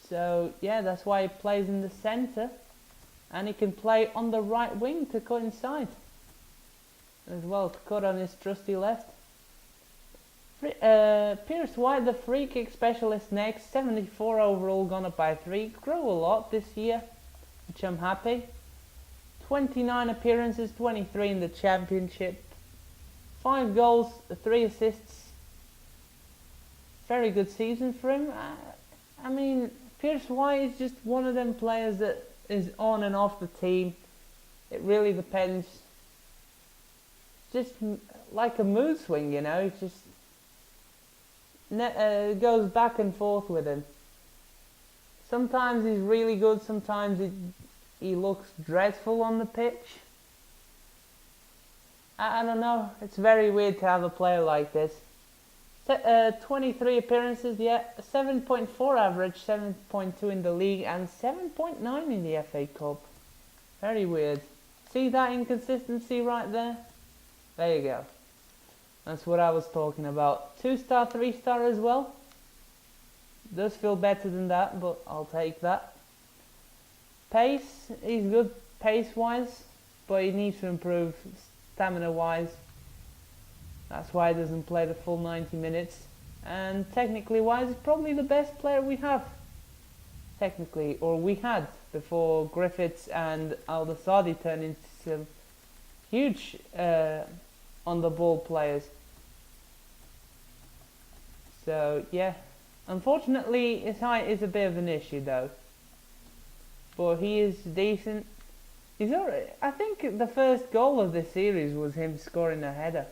So yeah, that's why he plays in the centre, and he can play on the right wing to coincide. as well to cut on his trusty left. Pierce White, the free kick specialist next, 74 overall, gone up by 3. Grew a lot this year, which I'm happy. 29 appearances, 23 in the championship. 5 goals, 3 assists. Very good season for him. I mean, Pierce White is just one of them players that is on and off the team. It really depends. Just like a mood swing, you know. It just goes back and forth with him. Sometimes he's really good. Sometimes he looks dreadful on the pitch. I don't know. It's very weird to have a player like this. 23 appearances, yeah, 7.4 average, 7.2 in the league, and 7.9 in the FA Cup. Very weird. See that inconsistency right there? There you go. That's what I was talking about. 2-star, 3-star as well. Does feel better than that, but I'll take that. Pace, he's good pace-wise, but he needs to improve stamina-wise. That's why he doesn't play the full 90 minutes. And technically wise, he's probably the best player we have. Technically, or we had, before Griffiths and Al-Dasadi turned into some huge on-the-ball players. So, yeah. Unfortunately, his height is a bit of an issue though. But he is decent. He's already, I think the first goal of this series was him scoring a header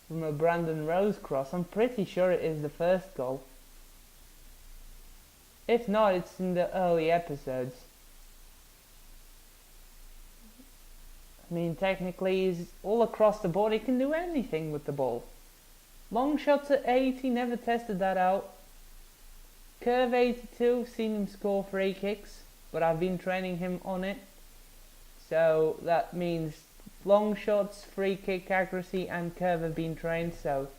from a Brandon Rose cross. I'm pretty sure it is the first goal. If not, it's in the early episodes. I mean, technically he's all across the board. He can do anything with the ball. Long shots at 80, never tested that out. Curve 82, seen him score free kicks, but I've been training him on it. So that means long shots, free kick accuracy and curve have been trained, so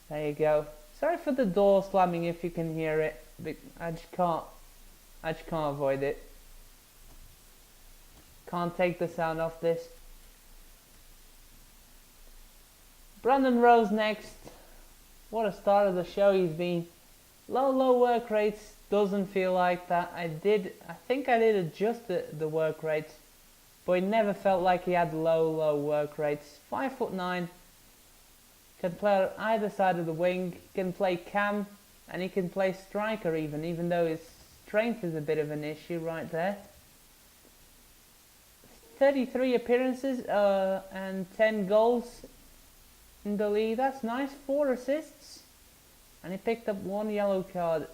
there you go. Sorry for the door slamming if you can hear it, but I just can't avoid it. Can't take the sound off this. Brandon Rose next. What a start of the show he's been. Low work rates, doesn't feel like that. I think I did adjust the work rates, but it never felt like he had low work rates. 5'9", can play on either side of the wing, can play cam, and he can play striker even though his strength is a bit of an issue right there. 33 appearances and 10 goals in the league, that's nice. 4 assists, and he picked up 1 yellow card.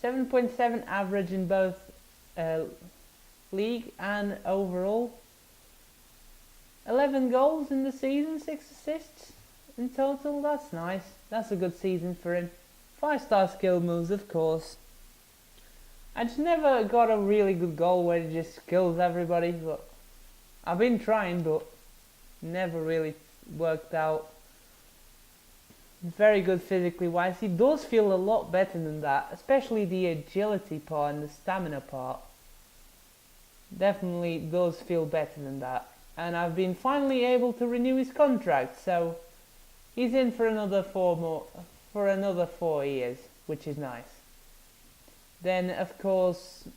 7.7 average in both league and overall. 11 goals in the season, 6 assists in total. That's nice. That's a good season for him. 5-star skill moves, of course. I just never got a really good goal where he just kills everybody, but I've been trying, but never really worked out. Very good physically wise. He does feel a lot better than that, especially the agility part and the stamina part. Definitely does feel better than that. And I've been finally able to renew his contract, so he's in for another 4 years, which is nice. Then, of course,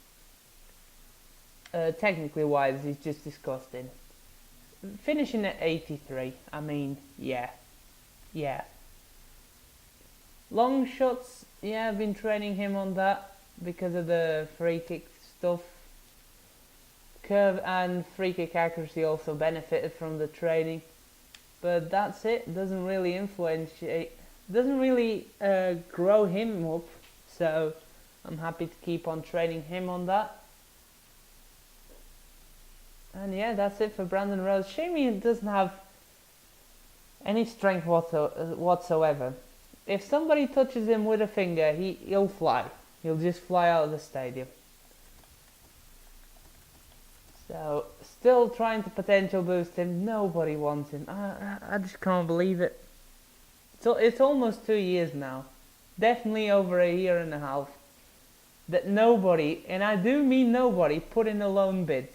technically wise, he's just disgusting. Finishing at 83, I mean, yeah. Long shots, yeah, I've been training him on that because of the free kick stuff. Curve and free kick accuracy also benefited from the training, but that's it. Doesn't really doesn't really grow him up, so I'm happy to keep on training him on that. And yeah, that's it for Brandon Rose. Shame he doesn't have any strength whatsoever. If somebody touches him with a finger, he'll fly. He'll just fly out of the stadium. So, still trying to potential boost him. Nobody wants him. I just can't believe it. So it's almost 2 years now. Definitely over a year and a half. That nobody, and I do mean nobody, put in a loan bid.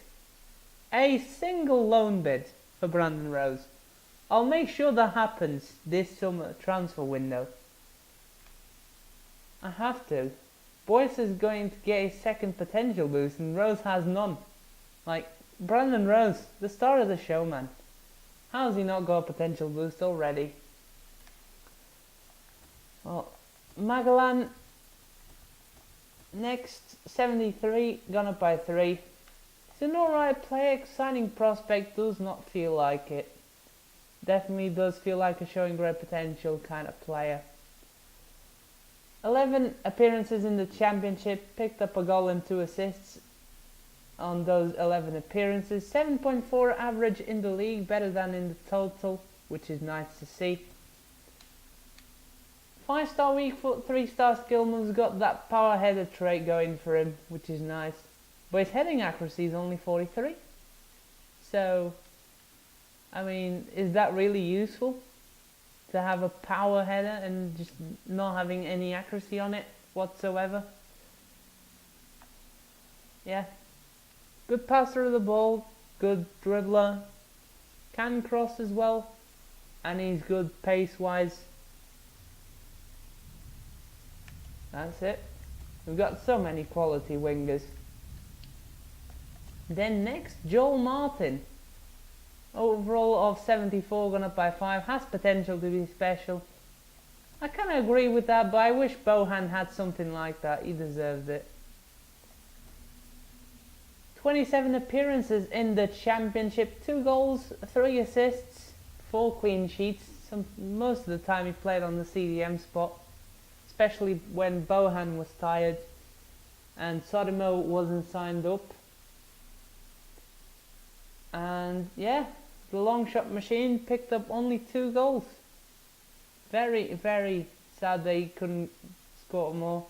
a single loan bid for Brandon Rose. I'll make sure that happens this summer transfer window. I have to. Boyce is going to get a second potential boost and Rose has none. Like, Brandon Rose, the star of the show, man. How has he not got a potential boost already? Well, Magellan, next, 73, gone up by 3. He's an alright player, exciting prospect, does not feel like it. Definitely does feel like a showing great potential kind of player. 11 appearances in the championship, picked up a goal and 2 assists on those 11 appearances. 7.4 average in the league, better than in the total, which is nice to see. 5-star weak foot, 3-star skill moves, got that power header trait going for him, which is nice. But his heading accuracy is only 43. So, I mean, is that really useful? To have a power header and just not having any accuracy on it whatsoever? Yeah. Good passer of the ball, good dribbler, can cross as well, and he's good pace-wise. That's it. We've got so many quality wingers. Then next, Joel Martin. Overall of 74, gone up by 5, has potential to be special. I kind of agree with that, but I wish Bohan had something like that. He deserves it. 27 appearances in the championship, 2 goals, 3 assists, 4 clean sheets. Most of the time he played on the CDM spot, especially when Bohan was tired and Sodimo wasn't signed up. And yeah, the long shot machine picked up only 2 goals. Very, very sad they couldn't score more.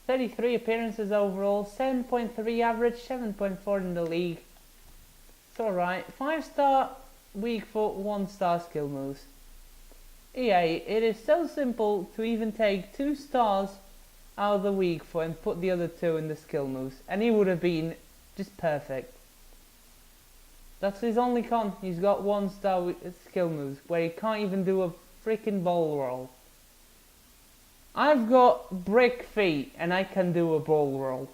33 appearances overall, 7.3 average, 7.4 in the league. It's alright. 5-star weak foot, 1-star skill moves. EA, it is so simple to even take 2 stars out of the weak foot and put the other 2 in the skill moves, and he would have been just perfect. That's his only con. He's got 1-star skill moves where he can't even do a freaking ball roll. I've got brick feet and I can do a ball roll.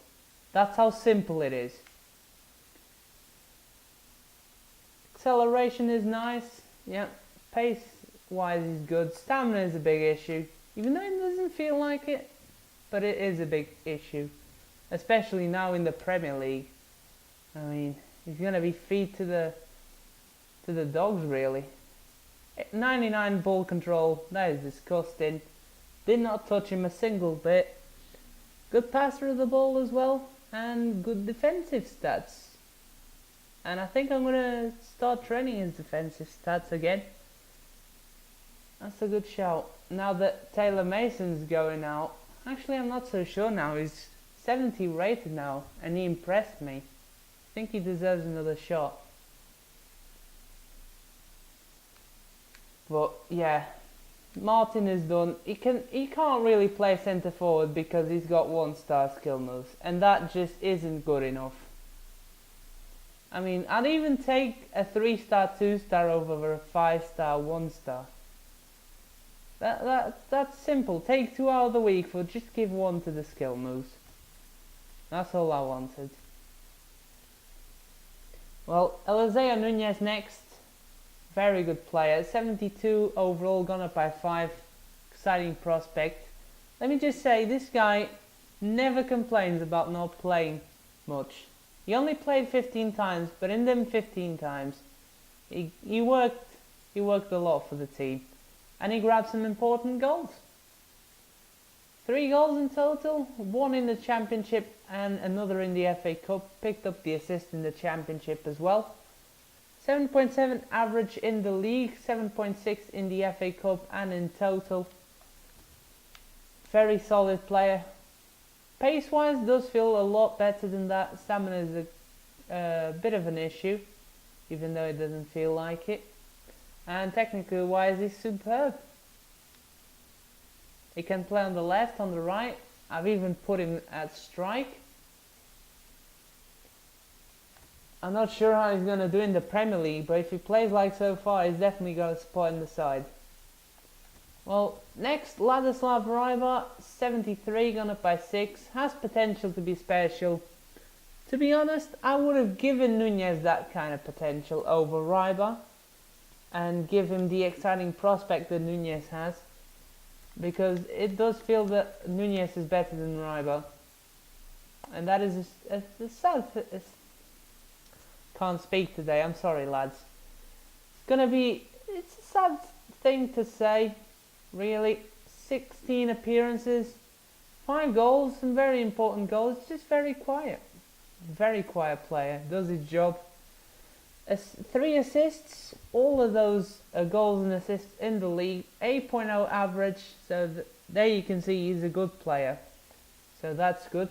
That's how simple it is. Acceleration is nice. Yeah. Pace wise is good. Stamina is a big issue. Even though it doesn't feel like it. But it is a big issue. Especially now in the Premier League. I mean, he's going to be feed to the dogs really. 99 ball control. That is disgusting. Did not touch him a single bit. Good passer of the ball as well, and good defensive stats. And I think I'm gonna start training his defensive stats again. That's a good shout. Now that Taylor Mason's going out, actually I'm not so sure now. He's 70 rated now, and he impressed me. I think he deserves another shot. But yeah. Martin is done. He can't really play centre forward because he's got 1-star skill moves, and that just isn't good enough. I mean, I'd even take a 3-star 2-star over a 5-star 1-star. That's simple. Take 2 out of the weak foot, just give 1 to the skill moves. That's all I wanted. Well, Eliseo Nunez next. Very good player, 72 overall, gone up by 5, exciting prospect. Let me just say, this guy never complains about not playing much. He only played 15 times, but in them 15 times, he worked a lot for the team, and he grabbed some important goals. 3 goals in total, 1 in the championship and another in the FA Cup. Picked up the assist in the championship as well. 7.7 average in the league, 7.6 in the FA Cup and in total. Very solid player. Pace wise does feel a lot better than that. Stamina is a bit of an issue, even though it doesn't feel like it. And technically wise he's superb. He can play on the left, on the right. I've even put him at strike. I'm not sure how he's going to do in the Premier League, but if he plays like so far, he's definitely got a spot in the side. Well, next, Ladislav Ryba, 73, gone up by 6, has potential to be special. To be honest, I would have given Nunez that kind of potential over Ryba and give him the exciting prospect that Nunez has, because it does feel that Nunez is better than Ryba, and that is a sad. Can't speak today. I'm sorry, lads. It's a sad thing to say, really. 16 appearances, 5 goals, some very important goals. Just very quiet player. Does his job. 3 assists, all of those goals and assists in the league, 8.0 average, so there you can see he's a good player, so that's good.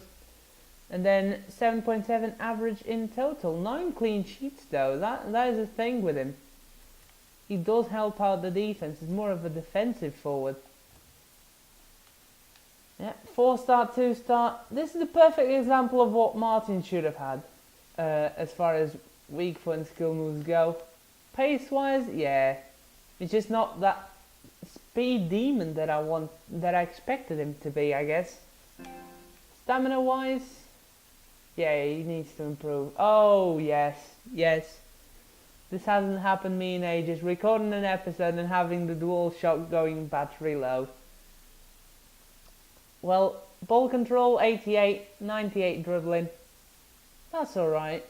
And then 7.7 average in total, 9 clean sheets though, that is a thing with him. He does help out the defense, he's more of a defensive forward. Yeah, 4-star, 2-star, this is the perfect example of what Martin should have had, as far as weak foot and skill moves go. Pace wise, yeah, it's just not that speed demon that I expected him to be, I guess. Stamina wise, yeah, he needs to improve. Oh yes. This hasn't happened to me in ages, recording an episode and having the DualShock going battery low. Well, ball control 88, 98 dribbling, that's alright.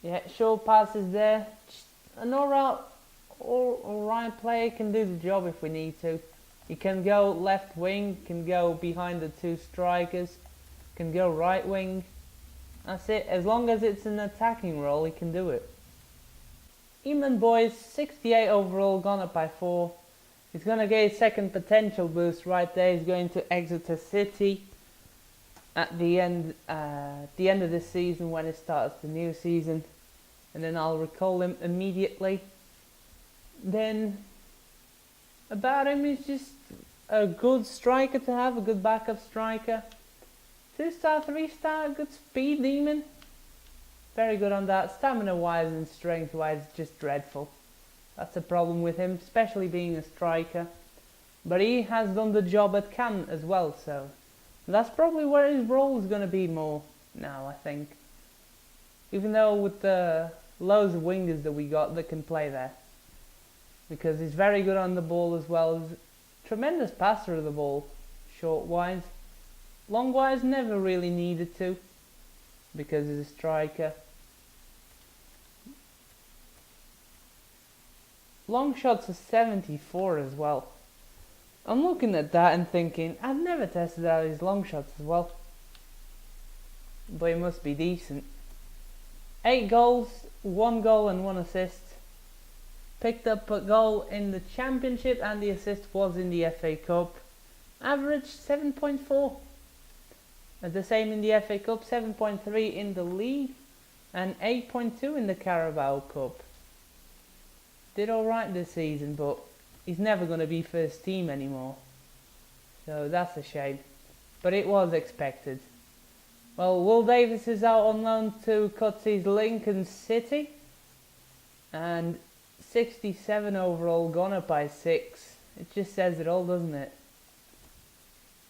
Yeah, short passes there. Just an alright player, can do the job if we need to. He can go left wing, can go behind the 2 strikers, can go right wing. That's it. As long as it's an attacking role, he can do it. Eamon Boys, 68 overall, gone up by 4. He's going to get his second potential boost right there. He's going to Exeter City at the end of this season when it starts the new season, and then I'll recall him immediately. Then about him, he's just a good striker to have, a good backup striker. 2-star, 3-star, good speed demon, very good on that. Stamina wise and strength wise, just dreadful. That's a problem with him, especially being a striker, but he has done the job at Cannes as well, so that's probably where his role is going to be more now, I think. Even though with the loads of wingers that we got that can play there. Because he's very good on the ball as well. He's a tremendous passer of the ball, short-wise. Long-wise, never really needed to, because he's a striker. Long shots are 74 as well. I'm looking at that and thinking, I've never tested out his long shots as well. But he must be decent. 8 goals, 1 goal and 1 assist. Picked up a goal in the Championship and the assist was in the FA Cup. Average 7.4. The same in the FA Cup, 7.3 in the league and 8.2 in the Carabao Cup. Did alright this season, but he's never going to be first team anymore. So that's a shame. But it was expected. Well, Will Davis is out on loan to Cutsy's Lincoln City. And 67 overall, gone up by 6. It just says it all, doesn't it?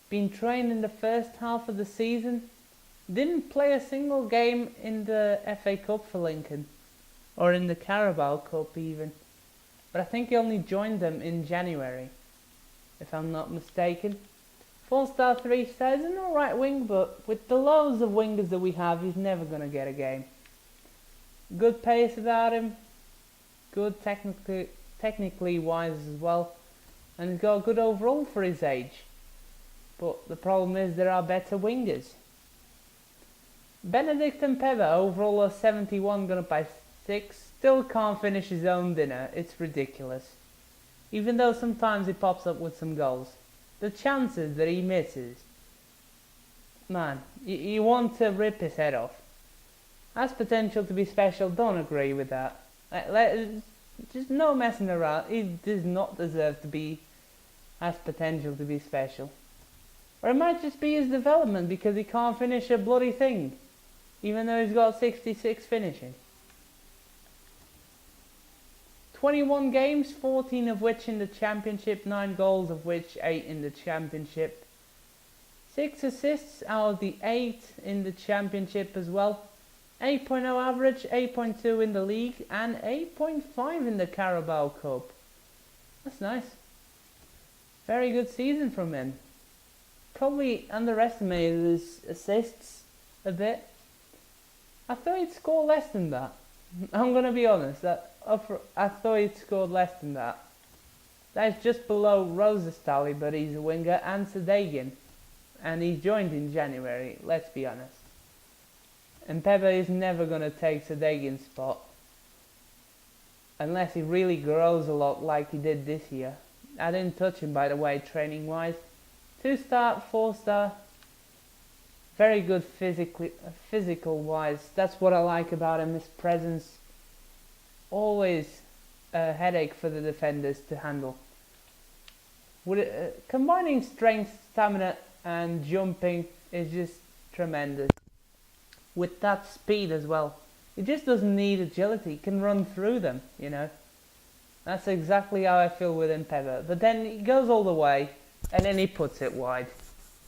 Been training the first half of the season. Didn't play a single game in the FA Cup for Lincoln. Or in the Carabao Cup even. But I think he only joined them in January, if I'm not mistaken. 4-star, 3-star, he's an alright wing, but with the loads of wingers that we have, he's never going to get a game. Good pace about him, good technically wise as well, and he's got a good overall for his age. But the problem is there are better wingers. Benedict and Peva overall are 71, gone up by 6. Still can't finish his own dinner, it's ridiculous. Even though sometimes he pops up with some goals. The chances that he misses, man, you want to rip his head off. Has potential to be special, don't agree with that. Just no messing around, he does not deserve to be, has potential to be special. Or it might just be his development because he can't finish a bloody thing. even though he's got 66 finishing. 21 games, 14 of which in the Championship, 9 goals of which 8 in the Championship. 6 assists out of the 8 in the Championship as well. 8.0 average, 8.2 in the league, and 8.5 in the Carabao Cup. That's nice. Very good season from him. Probably underestimated his assists a bit. I thought he'd score less than that. I'm going to be honest. I thought he'd scored less than that. That's just below Rosastali, but he's a winger, and Sadegan. And he joined in January, let's be honest. And Pepe is never going to take Sadegan's spot. Unless he really grows a lot like he did this year. I didn't touch him, by the way, training-wise. 2-star, 4-star. Very good physical-wise. That's what I like about him, his presence. Always a headache for the defenders to handle. Combining strength, stamina and jumping is just tremendous. With that speed as well. He just doesn't need agility. He can run through them, you know. That's exactly how I feel with Pepe. But then he goes all the way and then he puts it wide.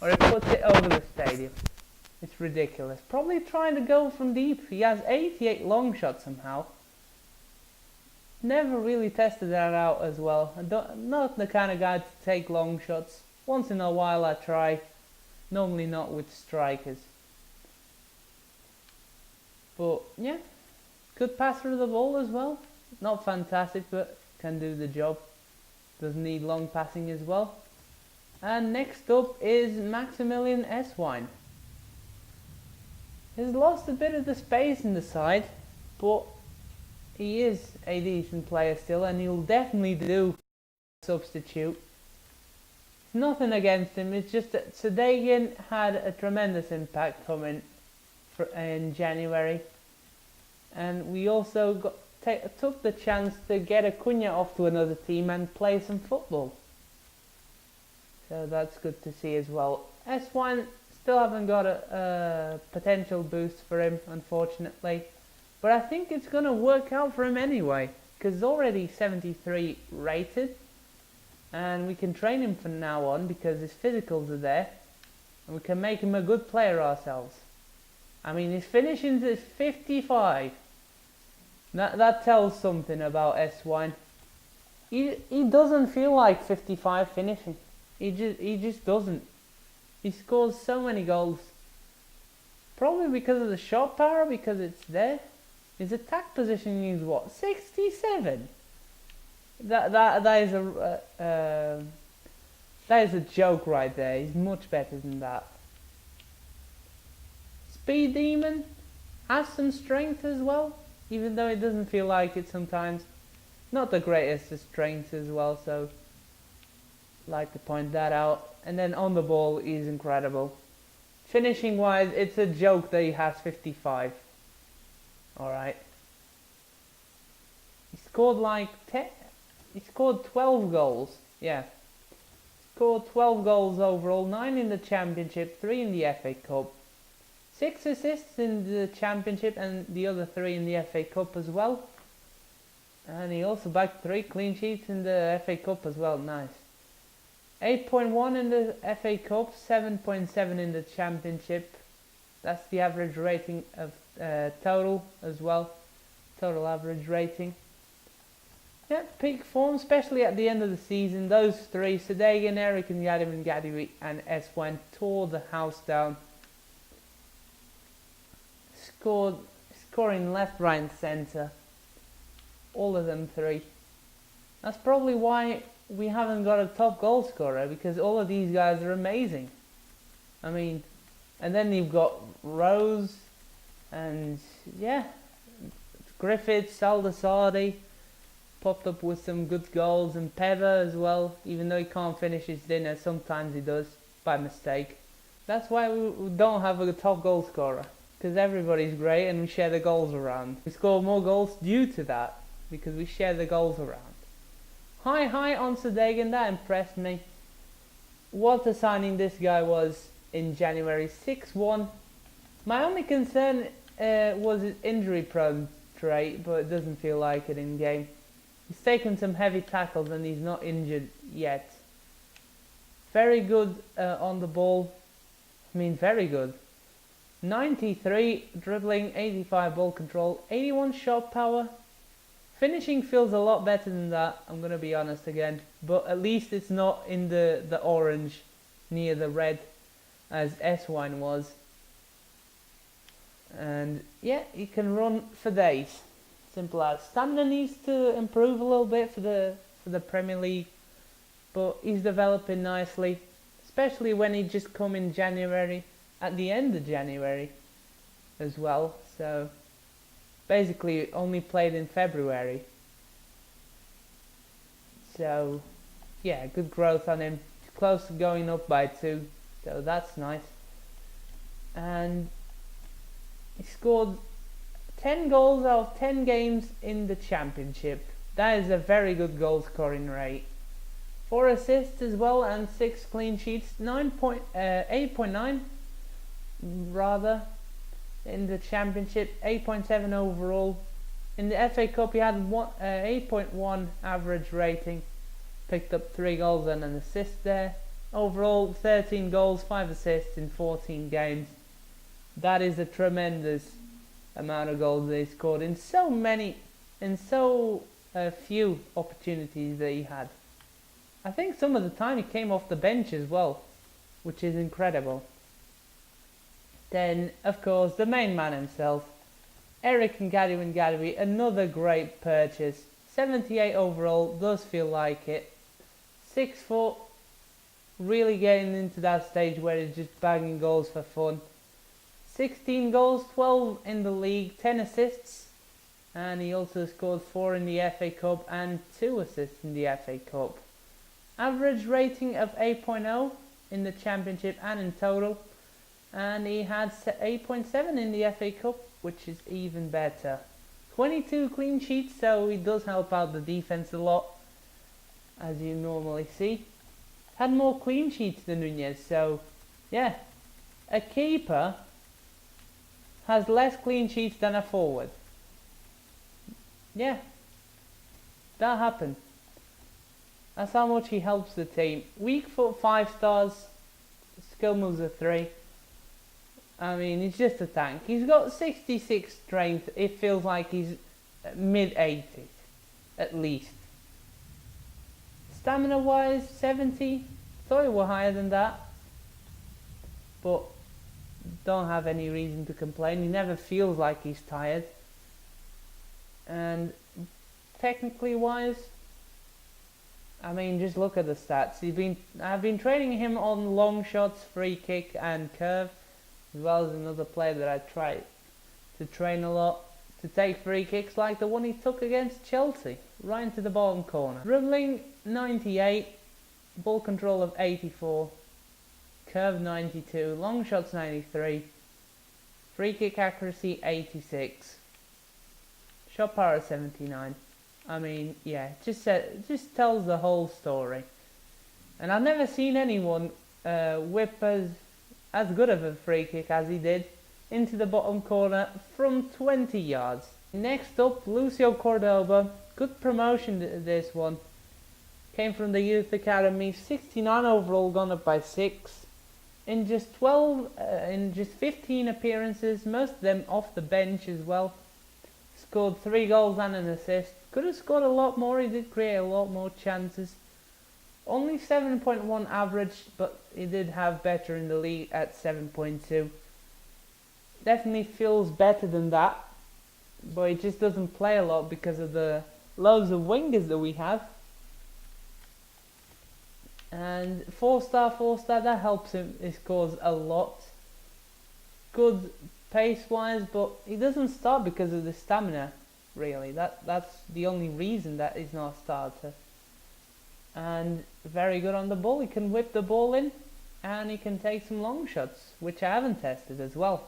Or he puts it over the stadium. It's ridiculous. Probably trying to go from deep. He has 88 long shots somehow. Never really tested that out as well. I'm not the kind of guy to take long shots. Once in a while I try. Normally not with strikers. But yeah, good passer of the ball as well. Not fantastic, but can do the job. Doesn't need long passing as well. And next up is Maximilian Eswine. He's lost a bit of the space in the side, but he is a decent player still, and he'll definitely do substitute. Nothing against him, it's just that Sadegan had a tremendous impact coming in January, and we also took the chance to get Acuna off to another team and play some football. So that's good to see as well. S1 still haven't got a potential boost for him, unfortunately, but I think it's going to work out for him anyway, because he's already 73 rated, and we can train him from now on because his physicals are there, and we can make him a good player ourselves. I mean, his finishing is 55. That tells something about S1. He doesn't feel like 55 finishing. He just doesn't. He scores so many goals. Probably because of the shot power, because it's there. His attack positioning is what? 67. That is a joke right there. He's much better than that. Speed Demon has some strength as well, even though it doesn't feel like it sometimes. Not the greatest of strengths as well, so like to point that out. And then on the ball, he's incredible. Finishing wise, it's a joke that he has 55. Alright. He scored like 10. He scored 12 goals. Yeah. Scored 12 goals overall, 9 in the Championship, 3 in the FA Cup. 6 assists in the Championship and the other 3 in the FA Cup as well. And he also bagged 3 clean sheets in the FA Cup as well. Nice. 8.1 in the FA Cup, 7.7 in the Championship. That's the average rating of total as well. Total average rating. Yeah, peak form, especially at the end of the season. Those 3, Sadegan, Eric and Gadiwi and S1 tore the house down. Scoring left, right and centre. All of them 3. That's probably why we haven't got a top goal scorer, because all of these guys are amazing. I mean, and then you've got Rose and yeah, Griffiths, Saldasardi popped up with some good goals, and Peva as well, even though he can't finish his dinner, sometimes he does by mistake. That's why we don't have a top goal scorer, because everybody's great and we share the goals around. We score more goals due to that, because we share the goals around. High on Sadegan, that impressed me. What a signing this guy was in January, 6-1. My only concern was his injury prone trait, but it doesn't feel like it in game. He's taken some heavy tackles and he's not injured yet. Very good on the ball. I mean, very good. 93 dribbling, 85 ball control, 81 shot power. Finishing feels a lot better than that, I'm going to be honest again. But at least it's not in the orange near the red as S-Wine was. And yeah, he can run for days. Simple as. Stamina needs to improve a little bit for the Premier League, but he's developing nicely, especially when he just come in January, at the end of January as well. So basically only played in February. So yeah, good growth on him. He's close to going up by 2, so that's nice. And he scored 10 goals out of 10 games in the Championship. That is a very good goal scoring rate. 4 assists as well and 6 clean sheets. 8.9 rather in the Championship. 8.7 overall. In the FA Cup he had 8.1 average rating. Picked up 3 goals and an assist there. Overall 13 goals, 5 assists in 14 games. That is a tremendous amount of goals they scored in so few opportunities that he had. I think some of the time he came off the bench as well, which is incredible. Then, of course, the main man himself, Eric Ngaduwe, another great purchase. 78 overall, does feel like it. 6 foot, really getting into that stage where he's just bagging goals for fun. 16 goals, 12 in the league, 10 assists, and he also scored 4 in the FA Cup and 2 assists in the FA Cup. Average rating of 8.0 in the Championship and in total, and he had 8.7 in the FA Cup, which is even better. 22 clean sheets, so he does help out the defense a lot, as you normally see. Had more clean sheets than Nunez, so yeah, a keeper has less clean sheets than a forward. Yeah, that happened. That's how much he helps the team. Weak foot 5 stars, skill moves a 3. I mean, he's just a tank. He's got 66 strength. It feels like he's mid-80s, at least. Stamina wise, 70. Thought he were higher than that, but don't have any reason to complain. He never feels like he's tired. And technically wise, I mean, just look at the stats. I've been training him on long shots, free kick and curve, as well as another player that I try to train a lot to take free kicks, like the one he took against Chelsea, right into the bottom corner. Dribbling 98, ball control of 84, curve 92, long shots 93, free kick accuracy 86, shot power 79. I mean, yeah, just tells the whole story. And I've never seen anyone whip as good of a free kick as he did into the bottom corner from 20 yards. Next up, Lucio Cordoba. Good promotion this one. Came from the youth academy. 69 overall, gone up by 6. In just 15 appearances, most of them off the bench as well. Scored 3 goals and an assist. Could have scored a lot more. He did create a lot more chances. Only 7.1 average, but he did have better in the league at 7.2. Definitely feels better than that, but he just doesn't play a lot because of the loads of wingers that we have. And 4-star, that helps him. He scores a lot. Good pace-wise, but he doesn't start because of the stamina, really. That's the only reason that he's not a starter. And very good on the ball. He can whip the ball in, and he can take some long shots, which I haven't tested as well.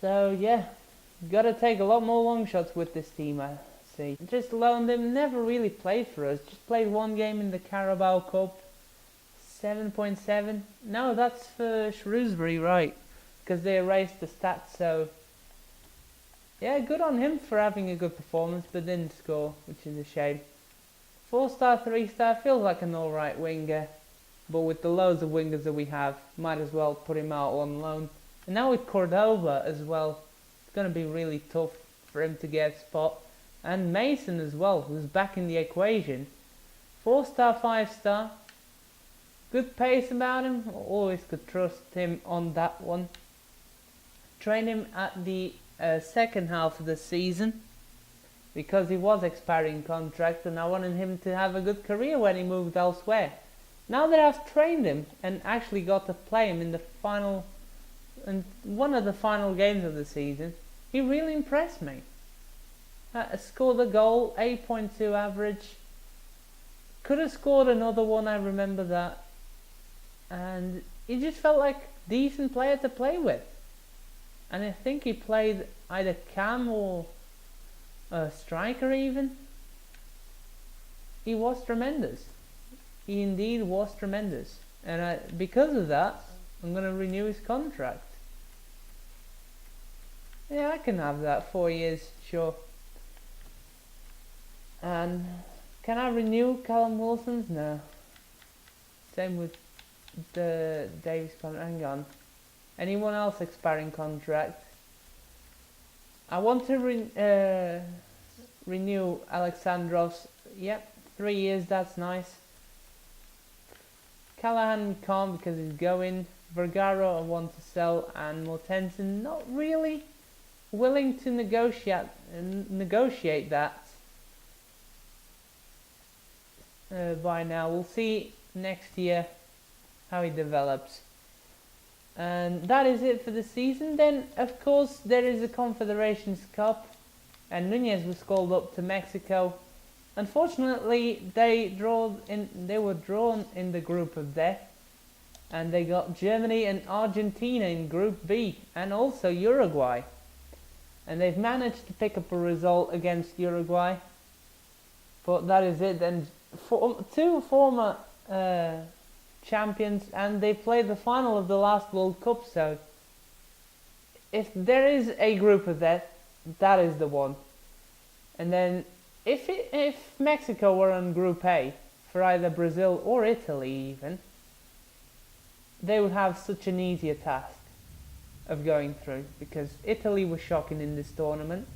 So yeah, gotta take a lot more long shots with this team, I see. Just loaned him, never really played for us. Just played 1 game in the Carabao Cup. 7.7. No, that's for Shrewsbury, right. because they erased the stats. So yeah, good on him for having a good performance, but didn't score, which is a shame. 4-star, 3-star, feels like an alright winger, but with the loads of wingers that we have, might as well put him out on loan. And now with Cordova as well, it's going to be really tough for him to get a spot. And Mason as well, who's back in the equation. 4-star, 5-star, good pace about him, always could trust him on that one. Train him at the second half of the season, because he was expiring contract and I wanted him to have a good career when he moved elsewhere. Now that I've trained him and actually got to play him in one of the final games of the season, he really impressed me. Scored a goal, 8.2 average. Could have scored another one, I remember that. And he just felt like a decent player to play with. And I think he played either cam or a striker even. He was tremendous. He indeed was tremendous. And because of that, I'm going to renew his contract. Yeah, I can have that, 4 years, sure. And can I renew Callum Wilson's? No. Same with the Davis contract. Hang on. Anyone else expiring contract? I want to renew Alexandrov's. Yep, 3 years, that's nice. Callahan can't because he's going. Vergara I want to sell, and Mortensen not really willing to negotiate that by now. We'll see next year how he develops. And that is it for the season. Then of course there is a Confederations Cup, and Nunez was called up to Mexico. Unfortunately they were drawn in the group of death, and they got Germany and Argentina in Group B, and also Uruguay, and they've managed to pick up a result against Uruguay. But that is it. Then two former champions, and they played the final of the last World Cup. So if there is a group of that is the one. And then if Mexico were on Group A for either Brazil or Italy even, they would have such an easier task of going through, because Italy was shocking in this tournament.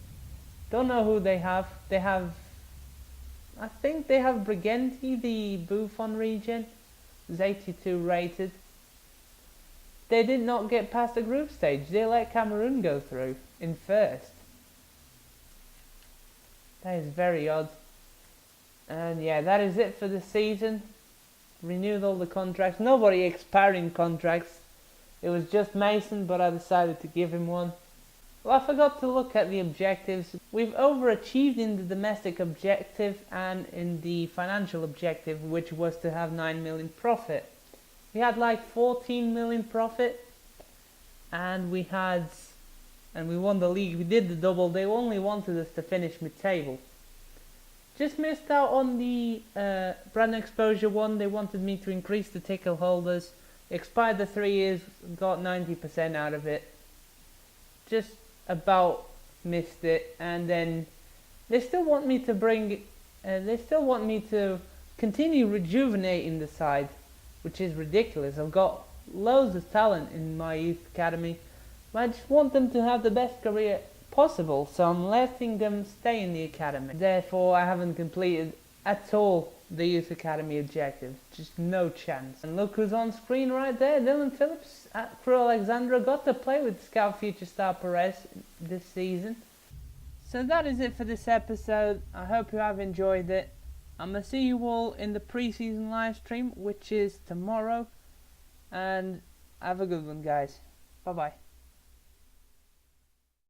Don't know who they have. I think they have Briganti, the Buffon region. Is 82 rated. They did not get past the group stage. They let Cameroon go through in first. That is very odd. And yeah, that is it for the season. Renewed all the contracts. Nobody expiring contracts. It was just Mason, but I decided to give him one. Well, I forgot to look at the objectives. We've overachieved in the domestic objective and in the financial objective, which was to have 9 million profit. We had like 14 million profit, and we won the league. We did the double. They only wanted us to finish mid-table. Just missed out on the brand exposure one. They wanted me to increase the ticket holders. Expired the 3 years, got 90% out of it. Just about missed it. And then they still want me to continue rejuvenating the side, which is ridiculous. I've got loads of talent in my youth academy, but I just want them to have the best career possible, so I'm letting them stay in the academy. Therefore, I haven't completed at all the youth academy objective. Just no chance. And look who's on screen right there. Dylan Phillips at Crew Alexandra got to play with Scout Future Star Perez this season. So that is it for this episode. I hope you have enjoyed it. I'm going to see you all in the pre-season live stream, which is tomorrow. And have a good one, guys. Bye bye.